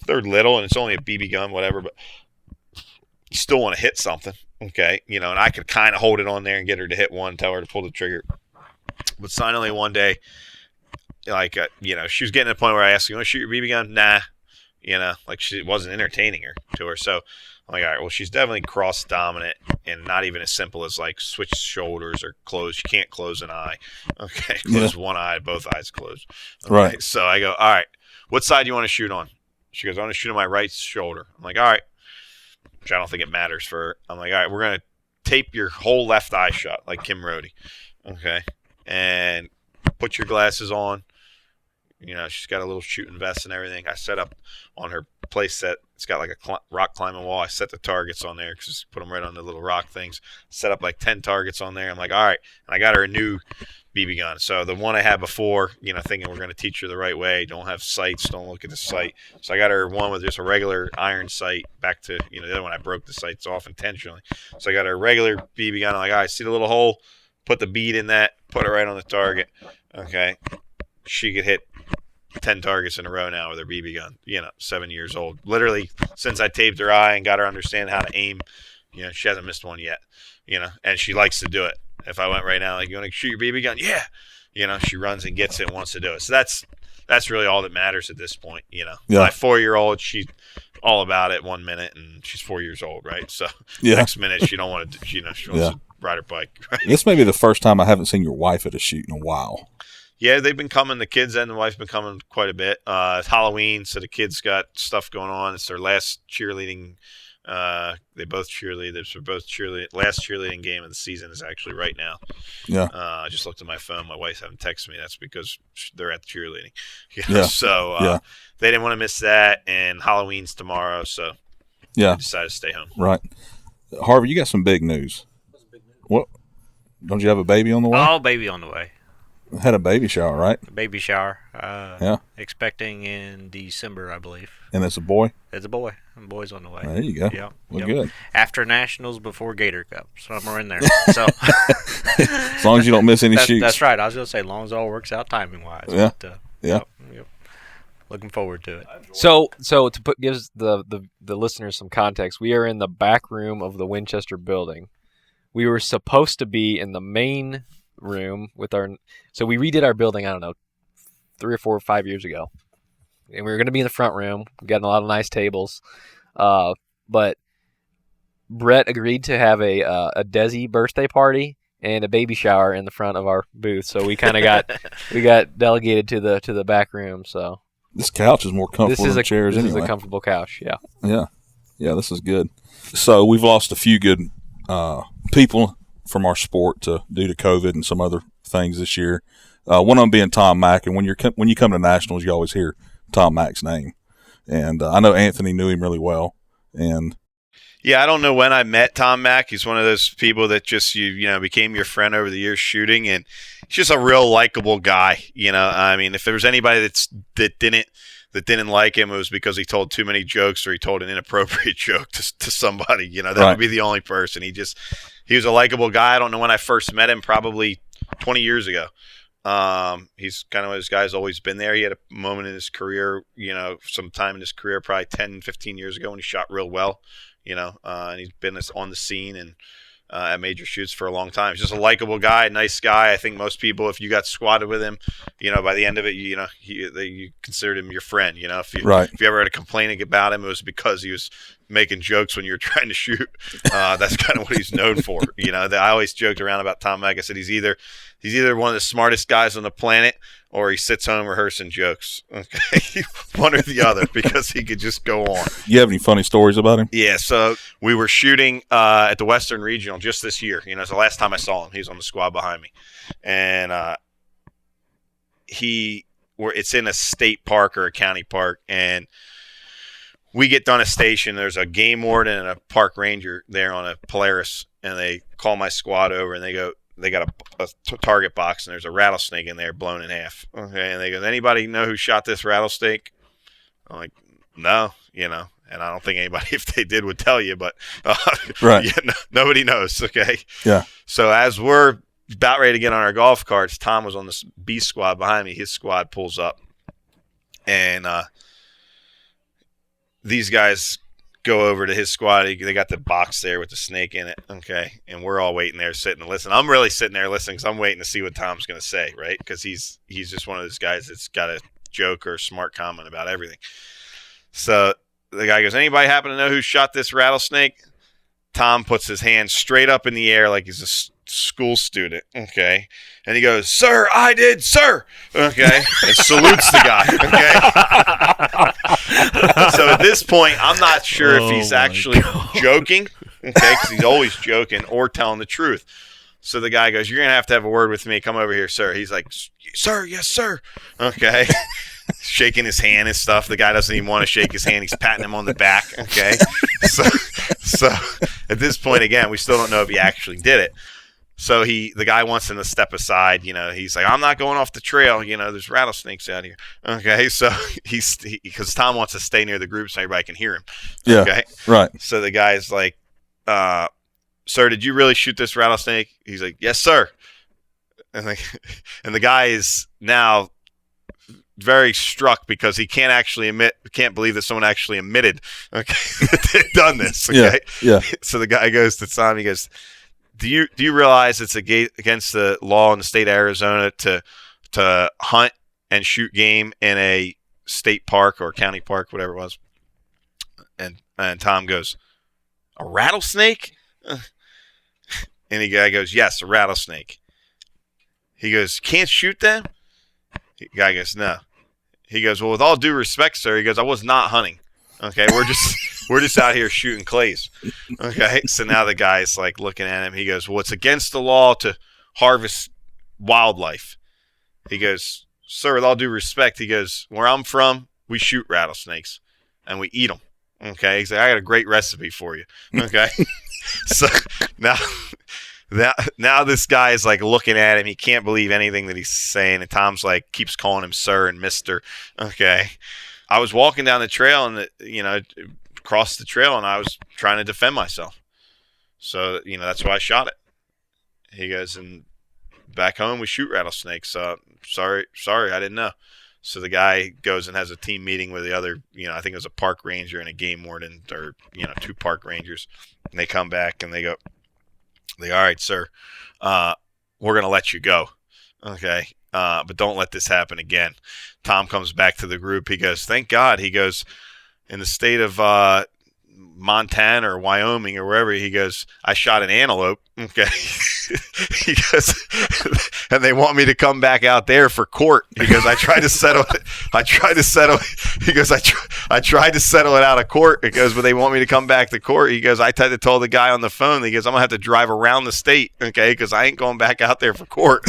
they're little and it's only a BB gun, whatever, but you still want to hit something, okay? And I could kind of hold it on there and get her to hit one, tell her to pull the trigger. But suddenly one day, she was getting to the point where I asked, you want to shoot your BB gun? Nah. It wasn't entertaining her to her. So I'm like, all right, well, she's definitely cross dominant and not even as simple as like switch shoulders or close. You can't close an eye. Okay. Close one eye, both eyes closed. Okay? Right. So I go, all right, what side do you want to shoot on? She goes, I want to shoot on my right shoulder. I'm like, all right, which I don't think it matters for her. I'm like, all right, we're going to tape your whole left eye shut like camaraderie. Okay. And put your glasses on. She's got a little shooting vest and everything. I set up on her play set. It's got like a rock climbing wall. I set the targets on there because put them right on the little rock things. Set up like 10 targets on there. I'm like, all right. And I got her a new BB gun. So the one I had before, thinking we're going to teach her the right way. Don't have sights. Don't look at the sight. So I got her one with just a regular iron sight back to, the other one I broke the sights off intentionally. So I got her a regular BB gun. I'm like, all right, see the little hole? Put the bead in that. Put it right on the target. Okay. She could hit 10 targets in a row now with her BB gun, 7 years old. Literally, since I taped her eye and got her to understand how to aim, she hasn't missed one yet, and she likes to do it. If I went right now, like, you want to shoot your BB gun? Yeah. She runs and gets it and wants to do it. So that's really all that matters at this point, Yeah. My 4-year-old, she's all about it 1 minute, and she's 4 years old, right? So next minute, she don't want to, she wants to ride her bike, right? This may be the first time I haven't seen your wife at a shoot in a while. Yeah, they've been coming. The kids and the wife been coming quite a bit. It's Halloween, so the kids got stuff going on. It's their last cheerleading. They both cheerlead. They're both cheerleading. Last cheerleading game of the season is actually right now. Yeah. I just looked at my phone. My wife haven't texted me. That's because they're at the cheerleading. Yeah. So they didn't want to miss that, and Halloween's tomorrow, so Yeah. they decided to stay home. Right. Harvey, you got some big news. What? Don't you have a baby on the way? Oh, baby on the way. Had a baby shower, right? Baby shower. Yeah. Expecting in December, I believe. And it's a boy? It's a boy. A boy's on the way. There you go. Yeah. Well, good. After Nationals, before Gator Cup. Somewhere in there. So as long as you don't miss any shoots. That's right. I was going to say, as long as it all works out timing-wise. Yeah. But, Yeah. Yep. Looking forward to it. So to gives the listeners some context, we are in the back room of the Winchester building. We were supposed to be in the main room with so we redid our building, I don't know, 3 or 4 or 5 years ago, and we were going to be in the front room. We got a lot of nice tables, but Brett agreed to have a Desi birthday party and a baby shower in the front of our booth, so we kind of got delegated to the back room. So this couch is more comfortable than chairs anyway. This is a comfortable couch. Yeah, this is good. So we've lost a few good people from our sport due to COVID and some other things this year. One of them being Tom Mack, and when you come to nationals, you always hear Tom Mack's name. And I know Anthony knew him really well. And Yeah, I don't know when I met Tom Mack. He's one of those people that just became your friend over the years shooting, and he's just a real likable guy. I mean, if there was anybody that didn't like him, it was because he told too many jokes or he told an inappropriate joke to somebody. That would be the only person. He was a likable guy. I don't know when I first met him, probably 20 years ago. He's kind of one of those guys, always been there. He had a moment in his career, sometime in his career, probably 10, 15 years ago when he shot real well, and he's been on the scene and at major shoots for a long time. He's just a likable guy, nice guy. I think most people, if you got squatted with him, by the end of it, you considered him your friend. If you ever had a complaint about him, it was because he was making jokes when you were trying to shoot. That's kind of what he's known for. I always joked around about Tom Mack. I said he's either one of the smartest guys on the planet, or he sits home rehearsing jokes. Okay, one or the other, because he could just go on. You have any funny stories about him? Yeah, so we were shooting at the Western Regional just this year. It's the last time I saw him. He's on the squad behind me, and it's in a state park or a county park, and we get done a station. There's a game warden and a park ranger there on a Polaris, and they call my squad over, and they go, they got a target box, and there's a rattlesnake in there blown in half. Okay, and they go, anybody know who shot this rattlesnake? I'm like, no, and I don't think anybody, if they did, would tell you, but right. Yeah, nobody knows. Okay. Yeah. So as we're about ready to get on our golf carts, Tom was on the B squad behind me. His squad pulls up, and these guys go over to his squad. They got the box there with the snake in it. Okay. And we're all waiting there sitting and listening. I'm really sitting there listening because I'm waiting to see what Tom's going to say, right? Because he's just one of those guys that's got a joke or a smart comment about everything. So the guy goes, anybody happen to know who shot this rattlesnake? Tom puts his hand straight up in the air like he's a school student, okay? And he goes, sir, I did, sir, okay? And salutes the guy, okay? So at this point, I'm not sure if he's actually joking, okay, because he's always joking, or telling the truth. So the guy goes, you're going to have a word with me. Come over here, sir. He's like, sir, yes, sir, okay? Shaking his hand and stuff. The guy doesn't even want to shake his hand. He's patting him on the back, okay? So at this point, again, we still don't know if he actually did it. So the guy wants him to step aside. He's like, I'm not going off the trail. There's rattlesnakes out here. Okay, so because Tom wants to stay near the group so everybody can hear him. Yeah, okay? Right. So the guy's like, sir, did you really shoot this rattlesnake? He's like, yes, sir. And the guy is now very struck because he can't believe that someone actually admitted, okay, that they've done this. Okay. Yeah. So the guy goes to Tom, he goes, Do you realize it's against the law in the state of Arizona to hunt and shoot game in a state park or county park, whatever it was? And Tom goes, a rattlesnake? And the guy goes, yes, a rattlesnake. He goes, can't shoot them? The guy goes, no. He goes, well, with all due respect, sir, he goes, I was not hunting. Okay, we're just out here shooting clays. Okay, so now the guy's like looking at him. He goes, well, it's against the law to harvest wildlife. He goes, sir, with all due respect, he goes, where I'm from, we shoot rattlesnakes and we eat them. Okay, he's like, I got a great recipe for you. Okay, so now this guy is like looking at him. He can't believe anything that he's saying, and Tom's like keeps calling him sir and mister. Okay. I was walking down the trail and, across the trail, and I was trying to defend myself. So, that's why I shot it. He goes, and back home we shoot rattlesnakes. So, sorry, I didn't know. So the guy goes and has a team meeting with the other, I think it was a park ranger and a game warden, or, 2 park rangers. And they come back and they go, all right, sir, we're going to let you go. Okay. But don't let this happen again. Tom comes back to the group. He goes, thank God. He goes, in the state of Montana or Wyoming or wherever, he goes, I shot an antelope. Okay. He goes, and they want me to come back out there for court. He goes, I tried to settle it. He goes, I tried to settle it out of court. He goes, but they want me to come back to court. He goes, I tried to tell the guy on the phone. He goes, I'm going to have to drive around the state. Okay. Because I ain't going back out there for court.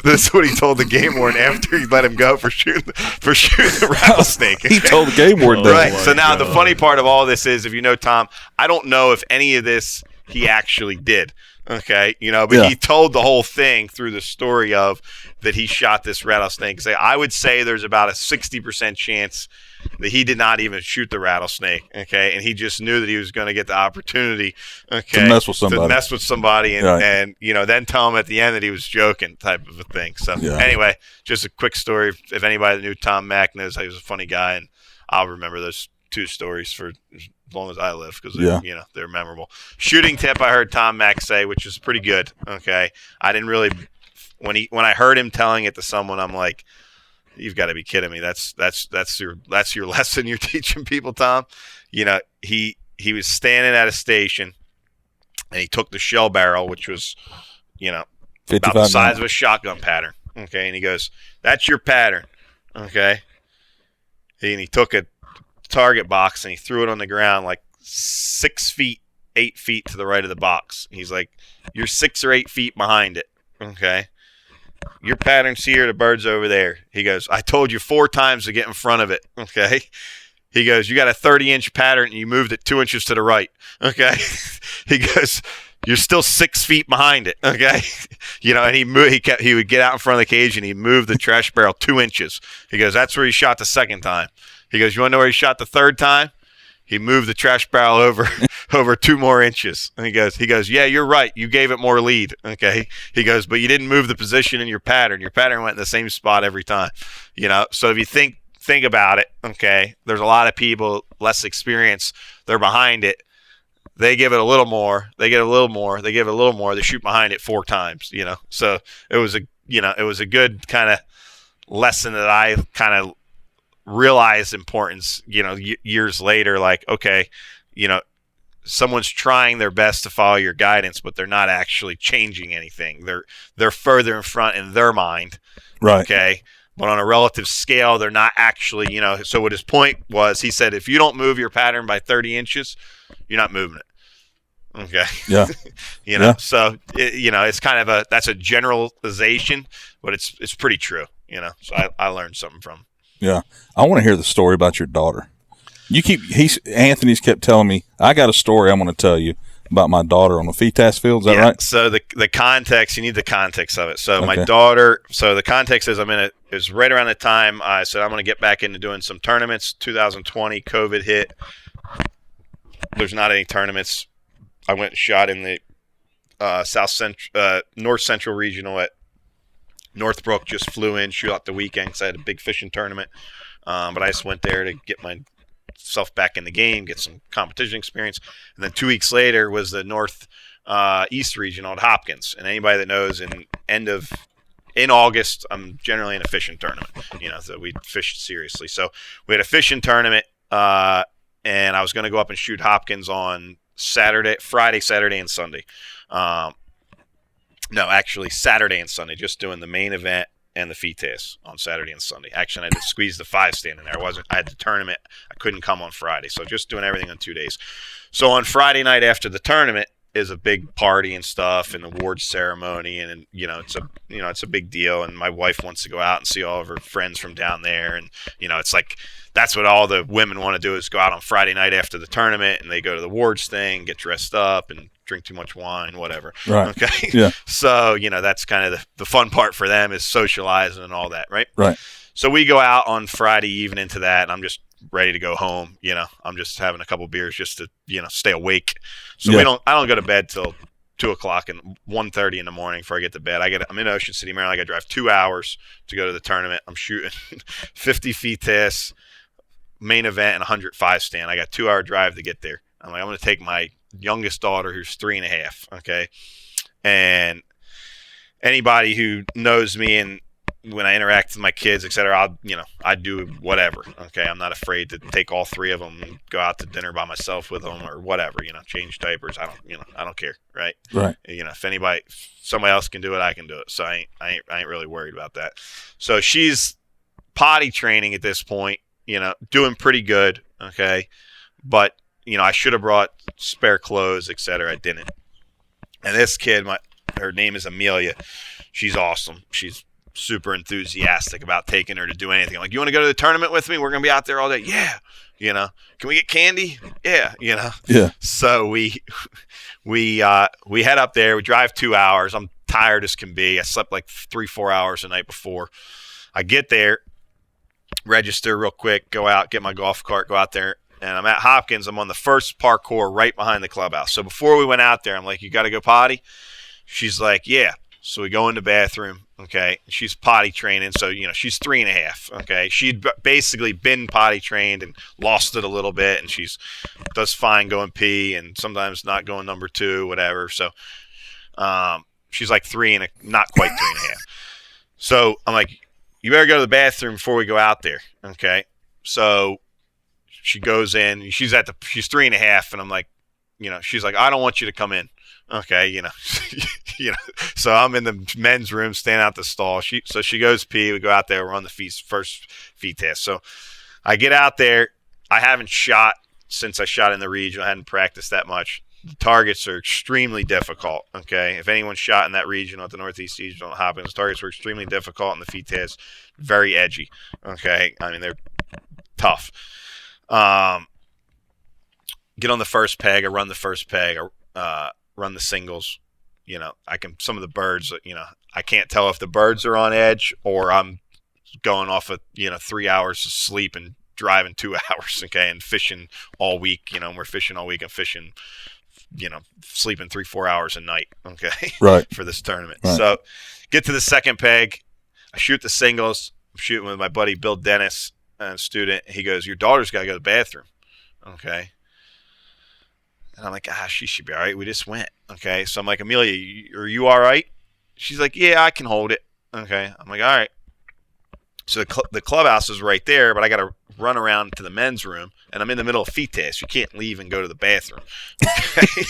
This is what he told the game warden after he let him go for shooting the rattlesnake. He told the game warden that. Right. So now the funny part of all this is, if you know Tom, I don't know if any of this he actually did. Okay, but he told the whole thing through the story of that he shot this rattlesnake. I would say there's about a 60% chance that he did not even shoot the rattlesnake. Okay, and he just knew that he was going to get the opportunity. Okay, to mess with somebody, and then tell him at the end that he was joking, type of a thing. So anyway, just a quick story. If anybody that knew Tom Mack knows he was a funny guy, and I'll remember those two stories for as long as I live, because they're memorable. Shooting tip I heard Tom Mack say, which is pretty good. Okay, I didn't really when I heard him telling it to someone, I'm like, you've got to be kidding me. That's your lesson you're teaching people, Tom. He was standing at a station, and he took the shell barrel, which was about the size of a shotgun pattern. Okay, and he goes, "That's your pattern." Okay, and he took a target box and he threw it on the ground like 6 feet, 8 feet to the right of the box. He's like, "You're 6 or 8 feet behind it." Okay, your pattern's here, the bird's over there. He goes, "I told you 4 times to get in front of it." Okay, he goes, "You got a 30-inch pattern and you moved it 2 inches to the right." Okay, he goes, "You're still 6 feet behind it." Okay, and he would get out in front of the cage and he moved the trash barrel 2 inches. He goes, "That's where he shot the second time." He goes, "You want to know where he shot the third time?" He moved the trash barrel over 2 more inches. And he goes, "Yeah, you're right. You gave it more lead." Okay. He goes, "But you didn't move the position in your pattern. Your pattern went in the same spot every time." So if you think about it, okay, there's a lot of people less experienced. They're behind it. They give it a little more. They get a little more. They give it a little more. They shoot behind it 4 times. So it was a good kind of lesson that I kind of realize importance, years later, like, okay, someone's trying their best to follow your guidance, but they're not actually changing anything. They're further in front in their mind. Right. Okay. But on a relative scale, they're not actually, so what his point was, he said, if you don't move your pattern by 30 inches, you're not moving it. Okay. Yeah. So, it's kind of that's a generalization, but it's pretty true, so I learned something from him. Yeah, I want to hear the story about your daughter. Anthony's kept telling me, I got a story I'm going to tell you about my daughter on the FETAS field. Is that right? So the context, you need the context of it. So okay. My daughter, so the context is it was right around the time I said I'm going to get back into doing some tournaments. 2020, COVID hit. There's not any tournaments. I went and shot in the North Central Regional at Northbrook. Just flew in, shoot out the weekend because I had a big fishing tournament. But I just went there to get myself back in the game, get some competition experience. And then 2 weeks later was the North East Regional at Hopkins. And anybody that knows, in August, I'm generally in a fishing tournament. So we fished seriously. So we had a fishing tournament, and I was going to go up and shoot Hopkins on Friday, Saturday, and Sunday. No, actually Saturday and Sunday, just doing the main event and the FETAS on Saturday and Sunday. Actually, I had to squeeze the 5 stand in there. I had the tournament. I couldn't come on Friday, so just doing everything on 2 days. So on Friday night after the tournament is a big party and stuff, and awards ceremony, and it's a big deal. And my wife wants to go out and see all of her friends from down there, and it's like that's what all the women want to do is go out on Friday night after the tournament, and they go to the awards thing, get dressed up, and drink too much wine, whatever. Right. Okay. Yeah. So, that's kind of the fun part for them is socializing and all that, right? Right. So we go out on Friday evening to that, and I'm just ready to go home. I'm just having a couple beers just to, stay awake. So I don't go to bed till 2:00 and 1:30 in the morning before I get to bed. I'm in Ocean City, Maryland. I got to drive 2 hours to go to the tournament. I'm shooting 50 FETAS main event and 105 stand. I got 2-hour drive to get there. I'm going to take my youngest daughter, who's 3.5. Okay. And anybody who knows me and when I interact with my kids, etc., I do whatever. Okay. I'm not afraid to take all 3 of them and go out to dinner by myself with them or whatever, change diapers. I don't care. Right. Right. If somebody else can do it, I can do it. So I ain't really worried about that. So she's potty training at this point, doing pretty good. Okay. But, I should have brought spare clothes, etc. I didn't. And this kid, her name is Amelia. she's awesome. She's super enthusiastic about taking her to do anything. Like, you want to go to the tournament with me? We're going to be out there all day. Yeah. Can we get candy? Yeah. Yeah. So we head up there. We drive 2 hours. I'm tired as can be. I slept like 3-4 hours the night before. I get there, register real quick, go out, get my golf cart, go out there. And I'm at Hopkins. I'm on the first parkour right behind the clubhouse. So before we went out there, I'm like, you got to go potty? She's like, yeah. So we go in the bathroom, okay? She's potty training, so, she's 3.5, okay? She'd basically been potty trained and lost it a little bit, and does fine going pee and sometimes not going number 2, whatever. So she's like 3 and not quite 3.5. So I'm like, you better go to the bathroom before we go out there, okay? So she goes in. She's 3.5, and I'm like, she's like, I don't want you to come in. Okay, so I'm in the men's room, standing out the stall. So she goes pee. We go out there. We're on the first feet test. So I get out there. I haven't shot since I shot in the region. I hadn't practiced that much. The targets are extremely difficult. Okay, if anyone shot in that region at the Northeast Regional Hopkins, the targets were extremely difficult, and the feet test very edgy. Okay, I mean, they're tough. Get on the first peg. I run the first peg. Run the singles. Some of the birds, I can't tell if the birds are on edge or I'm going off of 3 hours of sleep and driving 2 hours, okay, and fishing all week. We're fishing all week and fishing, sleeping 3-4 hours a night, okay, right, for this tournament. Right. So get to the second peg. I shoot the singles. I'm shooting with my buddy Bill Dennis, a student. He goes, your daughter's got to go to the bathroom, okay. And I'm like, she should be all right. We just went. Okay. So I'm like, Amelia, are you all right? She's like, yeah, I can hold it. Okay. I'm like, all right. So the clubhouse is right there, but I got to run around to the men's room, and I'm in the middle of feet test. You can't leave and go to the bathroom. Okay.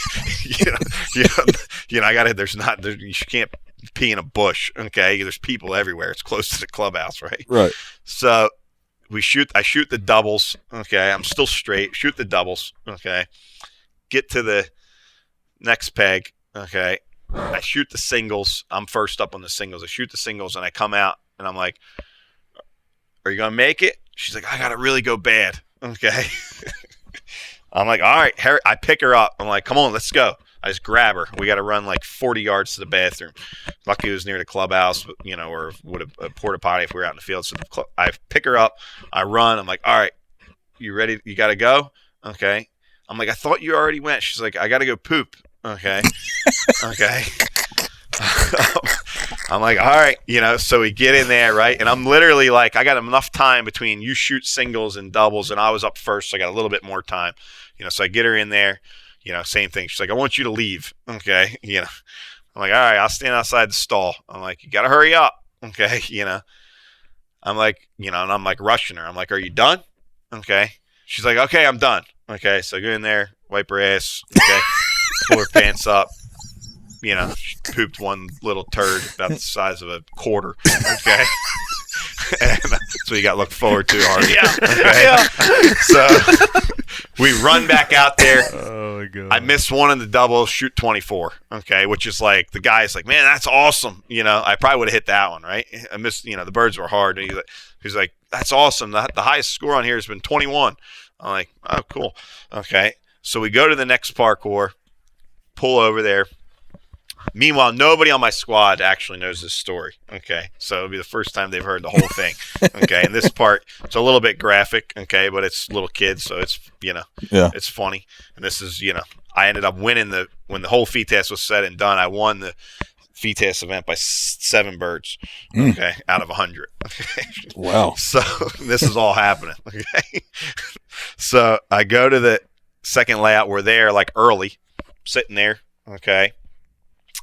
I got to, you can't pee in a bush. Okay. There's people everywhere. It's close to the clubhouse, right? Right. So I shoot the doubles. Okay. I'm still straight. Shoot the doubles. Okay. Get to the next peg, okay. I shoot the singles. I'm first up on the singles. I shoot the singles, and I come out, and I'm like, are you going to make it? She's like, I got to really go bad, okay. I'm like, all right. I pick her up. I'm like, come on, let's go. I just grab her. We got to run like 40 yards to the bathroom. Lucky it was near the clubhouse, or would have a porta potty if we were out in the field. So I pick her up. I run. I'm like, all right, you ready? You got to go? Okay. I'm like, I thought you already went. She's like, I got to go poop. Okay. Okay. I'm like, all right, so we get in there, right? And I'm literally like, I got enough time between you shoot singles and doubles, and I was up first, so I got a little bit more time. So I get her in there, same thing. She's like, I want you to leave. Okay. I'm like, all right, I'll stand outside the stall. I'm like, you got to hurry up. Okay. I'm like, and I'm like rushing her. I'm like, are you done? Okay. She's like, okay, I'm done. Okay, so go in there, wipe her ass, okay, pull her pants up, she pooped one little turd about the size of a quarter, okay, and so you got to look forward to, Harvey. Okay? So we run back out there. Oh, my God. I missed one in the double, shoot 24, okay, which is like, the guy's like, man, that's awesome. I probably would have hit that one, right? I missed, the birds were hard. And he's like, that's awesome. The highest score on here has been 21. I'm like, oh, cool. Okay. So we go to the next parkour, pull over there. Meanwhile, nobody on my squad actually knows this story. Okay. So it'll be the first time they've heard the whole thing. Okay. And this part, it's a little bit graphic. Okay. But it's little kids. So it's, it's funny. And this is, I ended up winning when the whole feed test was said and done, I won the feed test event by 7 birds. Okay. Out of 100. Okay. Wow. So this is all happening. Okay. So I go to the second layout. We're there like early, sitting there. Okay.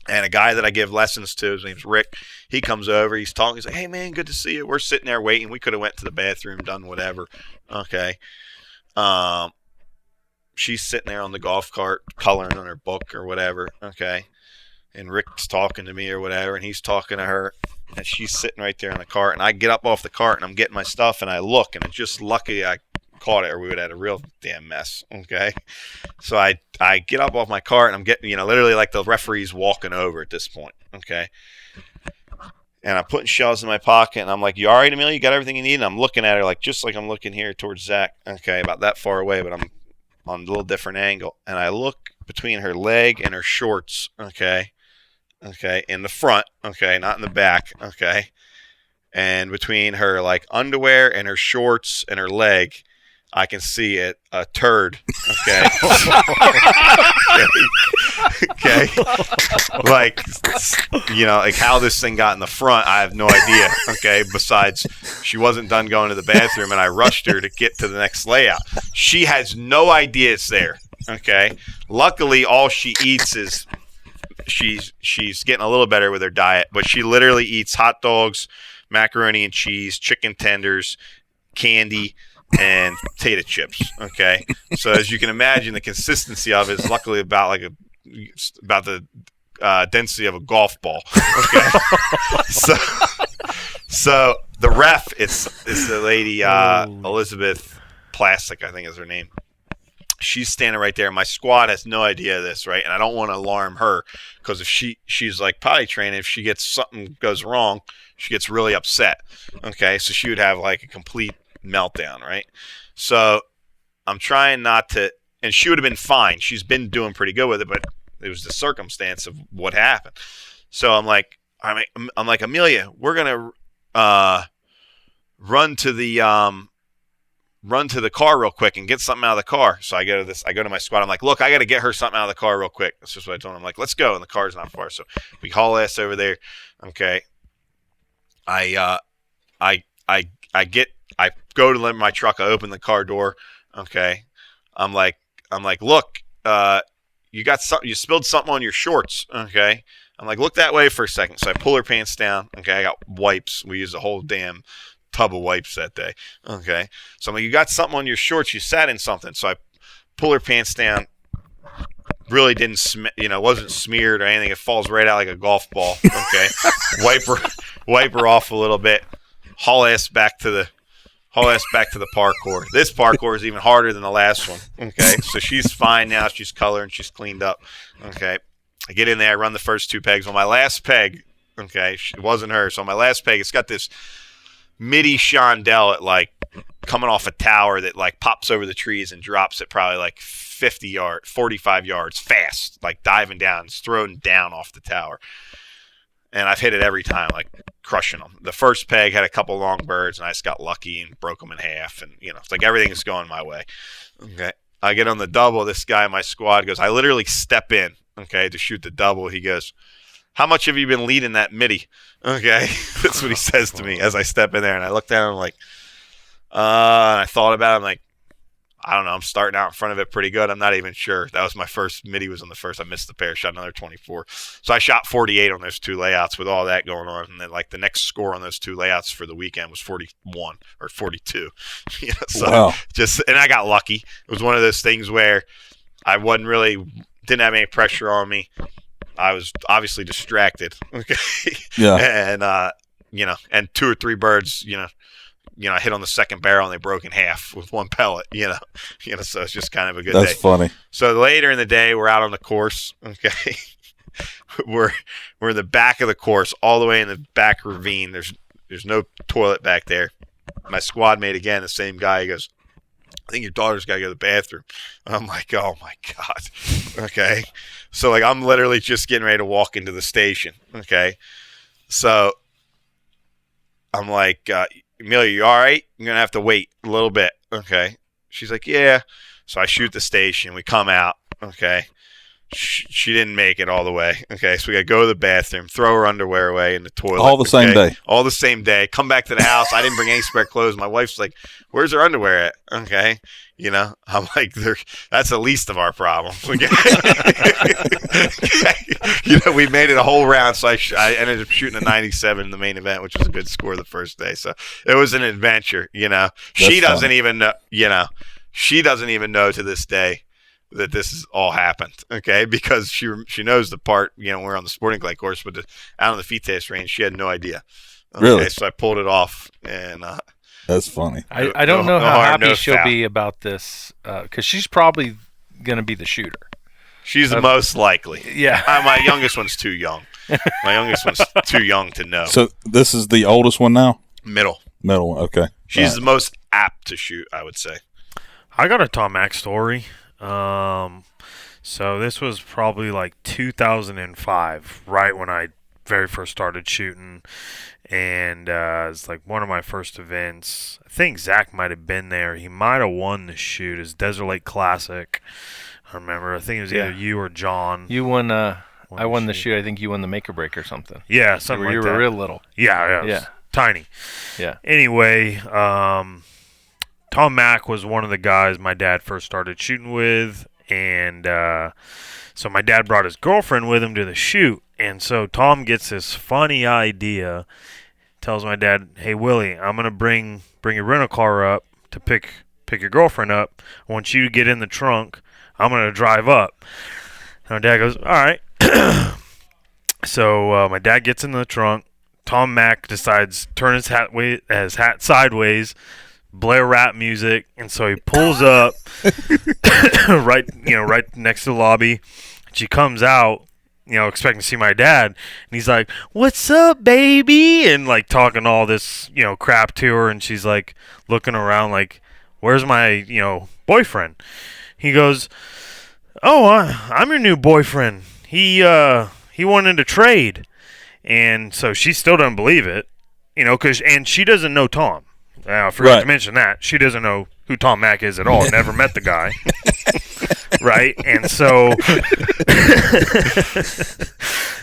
And a guy that I give lessons to, his name's Rick, he comes over. He's talking. He's like, hey, man, good to see you. We're sitting there waiting. We could have went to the bathroom, done whatever. Okay. She's sitting there on the golf cart coloring on her book or whatever. Okay. And Rick's talking to me or whatever, and he's talking to her, and she's sitting right there in the cart. And I get up off the cart, and I'm getting my stuff, and I look, and it's just lucky I caught it, or we would have had a real damn mess. Okay. So I get up off my cart, and I'm getting, literally like the referee's walking over at this point. Okay. And I'm putting shells in my pocket, and I'm like, "You all right, Amelia? You got everything you need?" And I'm looking at her like, just like I'm looking here towards Zach. Okay, about that far away, but I'm on a little different angle. And I look between her leg and her shorts. Okay, in the front. Okay, not in the back. Okay, and between her like underwear and her shorts and her leg, I can see a turd. Okay. Okay. Like, like how this thing got in the front, I have no idea. Okay. Besides, she wasn't done going to the bathroom, and I rushed her to get to the next layout. She has no idea it's there. Okay. Luckily, all she eats is she's getting a little better with her diet, but she literally eats hot dogs, macaroni and cheese, chicken tenders, candy, and potato chips. Okay, so as you can imagine, the consistency of it is luckily about the density of a golf ball. Okay, so the ref is the lady Elizabeth Plastic, I think is her name. She's standing right there. My squad has no idea of this, right? And I don't want to alarm her, because if she's like potty trained, if she gets something goes wrong, she gets really upset. Okay, so she would have like a complete meltdown, right? So I'm trying not to, and she would have been fine. She's been doing pretty good with it, but it was the circumstance of what happened. So I'm like, Amelia, we're gonna run to the car real quick and get something out of the car. So I go to my squad. I'm like, look, I got to get her something out of the car real quick. That's just what I told him. I'm like, let's go. And the car's not far. So we haul ass over there. Okay. I go to my truck. I open the car door. Okay. I'm like, look, you spilled something on your shorts. Okay. I'm like, look that way for a second. So I pull her pants down. Okay. I got wipes. We used a whole damn tub of wipes that day. Okay. So I'm like, you got something on your shorts. You sat in something. So I pull her pants down. Really didn't, wasn't smeared or anything. It falls right out like a golf ball. Okay. wipe her off a little bit. Haul ass back to the parkour. This parkour is even harder than the last one. Okay. So she's fine now. She's colored. She's cleaned up. Okay. I get in there. I run the first 2 pegs. On my last peg, okay, it wasn't her. So on my last peg, it's got this midi chandelle at like coming off a tower that like pops over the trees and drops at probably like 45 yards fast, like diving down. It's thrown down off the tower. And I've hit it every time, like crushing them. The first peg had a couple long birds, and I just got lucky and broke them in half. And, it's like everything's going my way. Okay. I get on the double. This guy in my squad goes, I literally step in, okay, to shoot the double. He goes, how much have you been leading that midi? Okay. That's what he says to me as I step in there. And I look down and I'm like, and I thought about it. I'm like, I don't know. I'm starting out in front of it pretty good. I'm not even sure. That was my first midi was on the first. I missed the pair, shot another 24. So I shot 48 on those 2 layouts with all that going on. And then like the next score on those 2 layouts for the weekend was 41 or 42. So wow. And I got lucky. It was one of those things where I didn't have any pressure on me. I was obviously distracted. Okay. Yeah. And, and 2 or 3 birds, I hit on the second barrel and they broke in half with 1 pellet, so it's just kind of a good day. That's funny. So later in the day, we're out on the course. Okay. we're in the back of the course, all the way in the back ravine. There's no toilet back there. My squad mate, again, the same guy, he goes, I think your daughter's got to go to the bathroom. I'm like, oh my God. Okay. So like, I'm literally just getting ready to walk into the station. Okay. So I'm like, Amelia, you all right? I'm going to have to wait a little bit. Okay. She's like, yeah. So I shoot the station. We come out. Okay. She didn't make it all the way. Okay. So we got to go to the bathroom, throw her underwear away in the toilet. All the same day. All the same day. Come back to the house. I didn't bring any spare clothes. My wife's like, where's her underwear at? Okay. I'm like, that's the least of our problems. Okay. We made it a whole round. So I ended up shooting a 97 in the main event, which was a good score the first day. So it was an adventure, She doesn't even know, she doesn't even know to this day that this has all happened, okay? Because she knows the part, we're on the sporting clay course, but out on the feet test range, she had no idea. Okay, really? So I pulled it off, and that's funny. I don't know how happy she'll be about this, because she's probably going to be the shooter. She's the most likely. Yeah. My youngest one's too young. My youngest one's too young to know. So this is the oldest one now? Middle one, okay. She's the most apt to shoot, I would say. I got a Tom Mack story. So this was probably like 2005, right when I very first started shooting, and it's like one of my first events. I think Zach might have been there. He might have won the shoot. It's Desert Lake Classic. I remember. I think it was either you or John. You won. I won the shoot. I think you won the make or break or something. Yeah, something like that. You were real little. Yeah. Tiny. Yeah. Anyway, Tom Mack was one of the guys my dad first started shooting with, and so my dad brought his girlfriend with him to the shoot, and so Tom gets this funny idea, tells my dad, "Hey Willie, I'm gonna bring your rental car up to pick your girlfriend up. I want you to get in the trunk. I'm gonna drive up." And my dad goes, "All right." So my dad gets in the trunk. Tom Mack decides to turn his hat sideways, blare rap music, and so he pulls up right next to the lobby. She comes out, expecting to see my dad, and he's like, "What's up, baby?" and like talking all this, crap to her, and she's like looking around like, "Where's my, boyfriend?" He goes, "Oh, I'm your new boyfriend. He wanted to trade." And so she still doesn't believe it, and she doesn't know Tom. I forgot to mention that. She doesn't know who Tom Mack is at all. Never met the guy. Right? And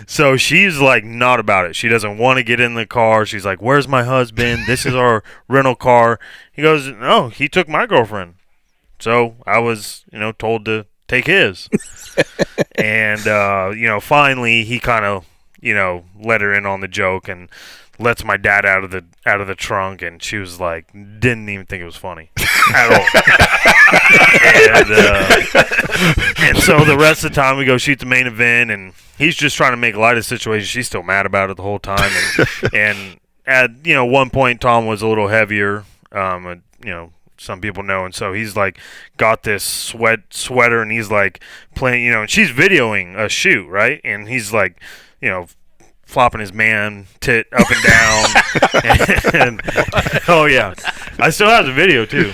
so she's like not about it. She doesn't want to get in the car. She's like, "Where's my husband? This is our rental car." He goes, "No, he took my girlfriend. So I was, told to take his." And, finally he kind of, let her in on the joke and lets my dad out of the trunk, and she was like, didn't even think it was funny at all. And so the rest of the time we go shoot the main event, and he's just trying to make light of the situation. She's still mad about it the whole time, and at one point Tom was a little heavier, some people know, and so he's like got this sweater, and he's like playing, and she's videoing a shoot, right, and he's like, flopping his man tit up and down. and oh yeah, I still have the video too.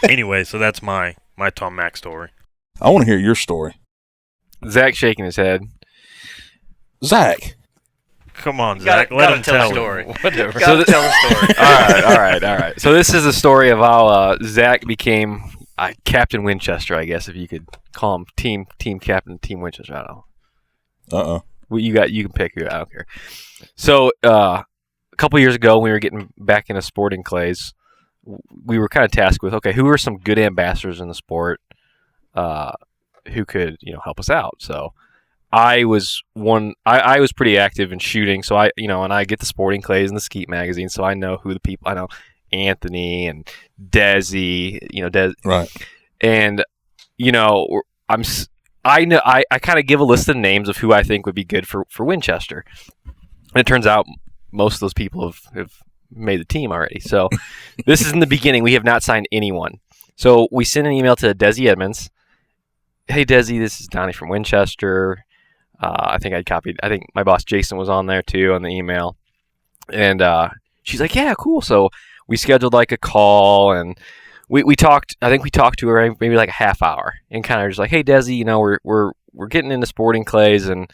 Anyway, so that's my Tom Mack story. I want to hear your story. Zach shaking his head. Zach, come on, Zach, let him tell the story. Whatever. Tell the story. All right. So this is the story of how Zach became Captain Winchester, I guess, if you could call him team captain, Team Winchester. I don't know. Well, you can pick it. I don't care. So a couple years ago, when we were getting back into sporting clays, we were kind of tasked with, okay, who are some good ambassadors in the sport who could help us out. So I was I was pretty active in shooting, so and I get the sporting clays and the Skeet magazine, so I know who the people. I know Anthony and Desi, right, and I know I kind of give a list of names of who I think would be good for Winchester. And it turns out most of those people have made the team already. So this is in the beginning. We have not signed anyone. So we send an email to Desi Edmonds. "Hey, Desi, this is Donnie from Winchester." I think my boss Jason was on there too on the email. And she's like, "Yeah, cool." So we scheduled like a call, and we talked. I think we talked to her maybe like a half hour, and kind of just like, "Hey, Desi, we're getting into sporting clays, and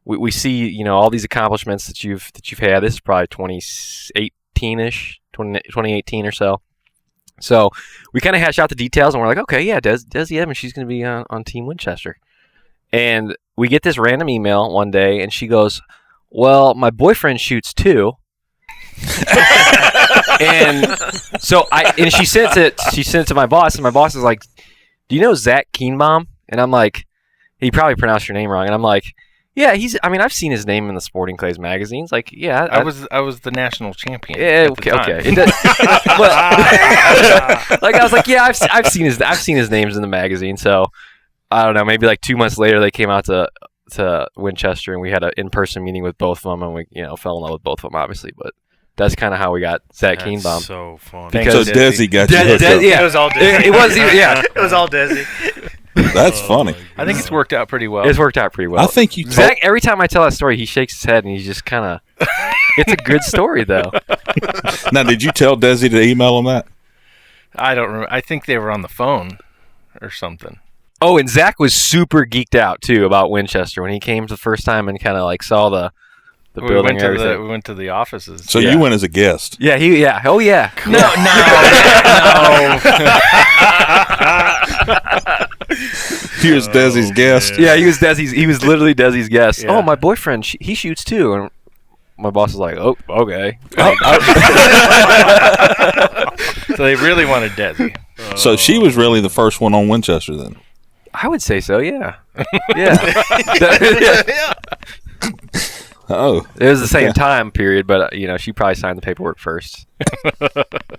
we see all these accomplishments that you've had. This is probably 2018 or so." So we kind of hash out the details, and we're like, "Okay, yeah, Desi Edmonds, she's going to be on Team Winchester." And we get this random email one day, and she goes, "Well, my boyfriend shoots too." And so she sent it to my boss, and my boss is like, "Do you know Zach Kienbaum?" And I'm like, he probably pronounced your name wrong. And I'm like, "Yeah, I've seen his name in the Sporting Clays magazines." Like, yeah, I was the national champion. Yeah, okay. But, like, I was like, yeah, I've seen his names in the magazine. So I don't know, maybe like 2 months later they came out to Winchester, and we had an in-person meeting with both of them, and we fell in love with both of them, obviously. But that's kind of how we got Zach Kienbaum. So funny. So Desi got you hooked up. Yeah, it was all Desi. It was, yeah. It was all Desi. That's funny. I think it's worked out pretty well. It's worked out pretty well. I think you Zach, every time I tell that story, he shakes his head and he's just kind of. It's a good story, though. Now, did you tell Desi to email him that? I don't remember. I think they were on the phone or something. Oh, and Zach was super geeked out too about Winchester when he came the first time and kind of like saw the building and everything. We went to the offices. So you went as a guest. Yeah, oh yeah. No. He was Desi's guest. Yeah, he was literally Desi's guest. Yeah. Oh, my boyfriend, he shoots too. And my boss was like, oh, okay. So they really wanted Desi. So she was really the first one on Winchester then. I would say so, yeah. Yeah. Oh. It was the same time period, but, she probably signed the paperwork first.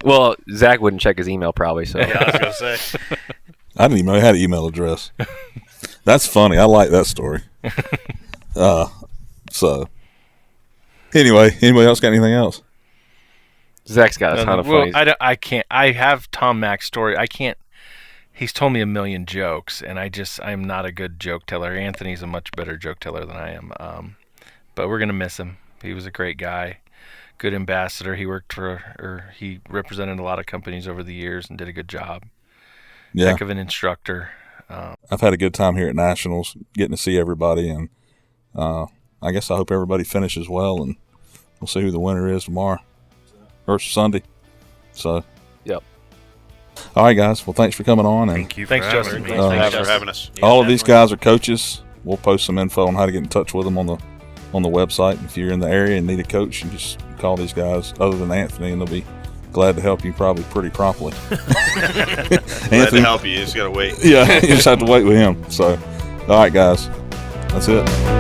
Well, Zach wouldn't check his email probably, so. Yeah, I was going to say. I didn't even know he had an email address. That's funny. I like that story. So, anyway, anybody else got anything else? Zach's got a ton of funny. I can't. I have Tom Mack's story. I can't. He's told me a million jokes, and I'm not a good joke teller. Anthony's a much better joke teller than I am. But we're gonna miss him. He was a great guy, good ambassador. He he represented a lot of companies over the years and did a good job. Yeah. Heck of an instructor. I've had a good time here at Nationals, getting to see everybody, and I guess I hope everybody finishes well, and we'll see who the winner is tomorrow or Sunday. So. Yep. All right, guys. Well, thanks for coming on. And Thank you. Thanks, Justin. Thanks for having us. all of these guys are coaches. We'll post some info on how to get in touch with them on the website. And if you're in the area and need a coach, you just call these guys other than Anthony, and they'll be glad to help you probably pretty promptly. Glad to help you. You just got to wait. Yeah, you just have to wait with him. So, all right, guys. That's it.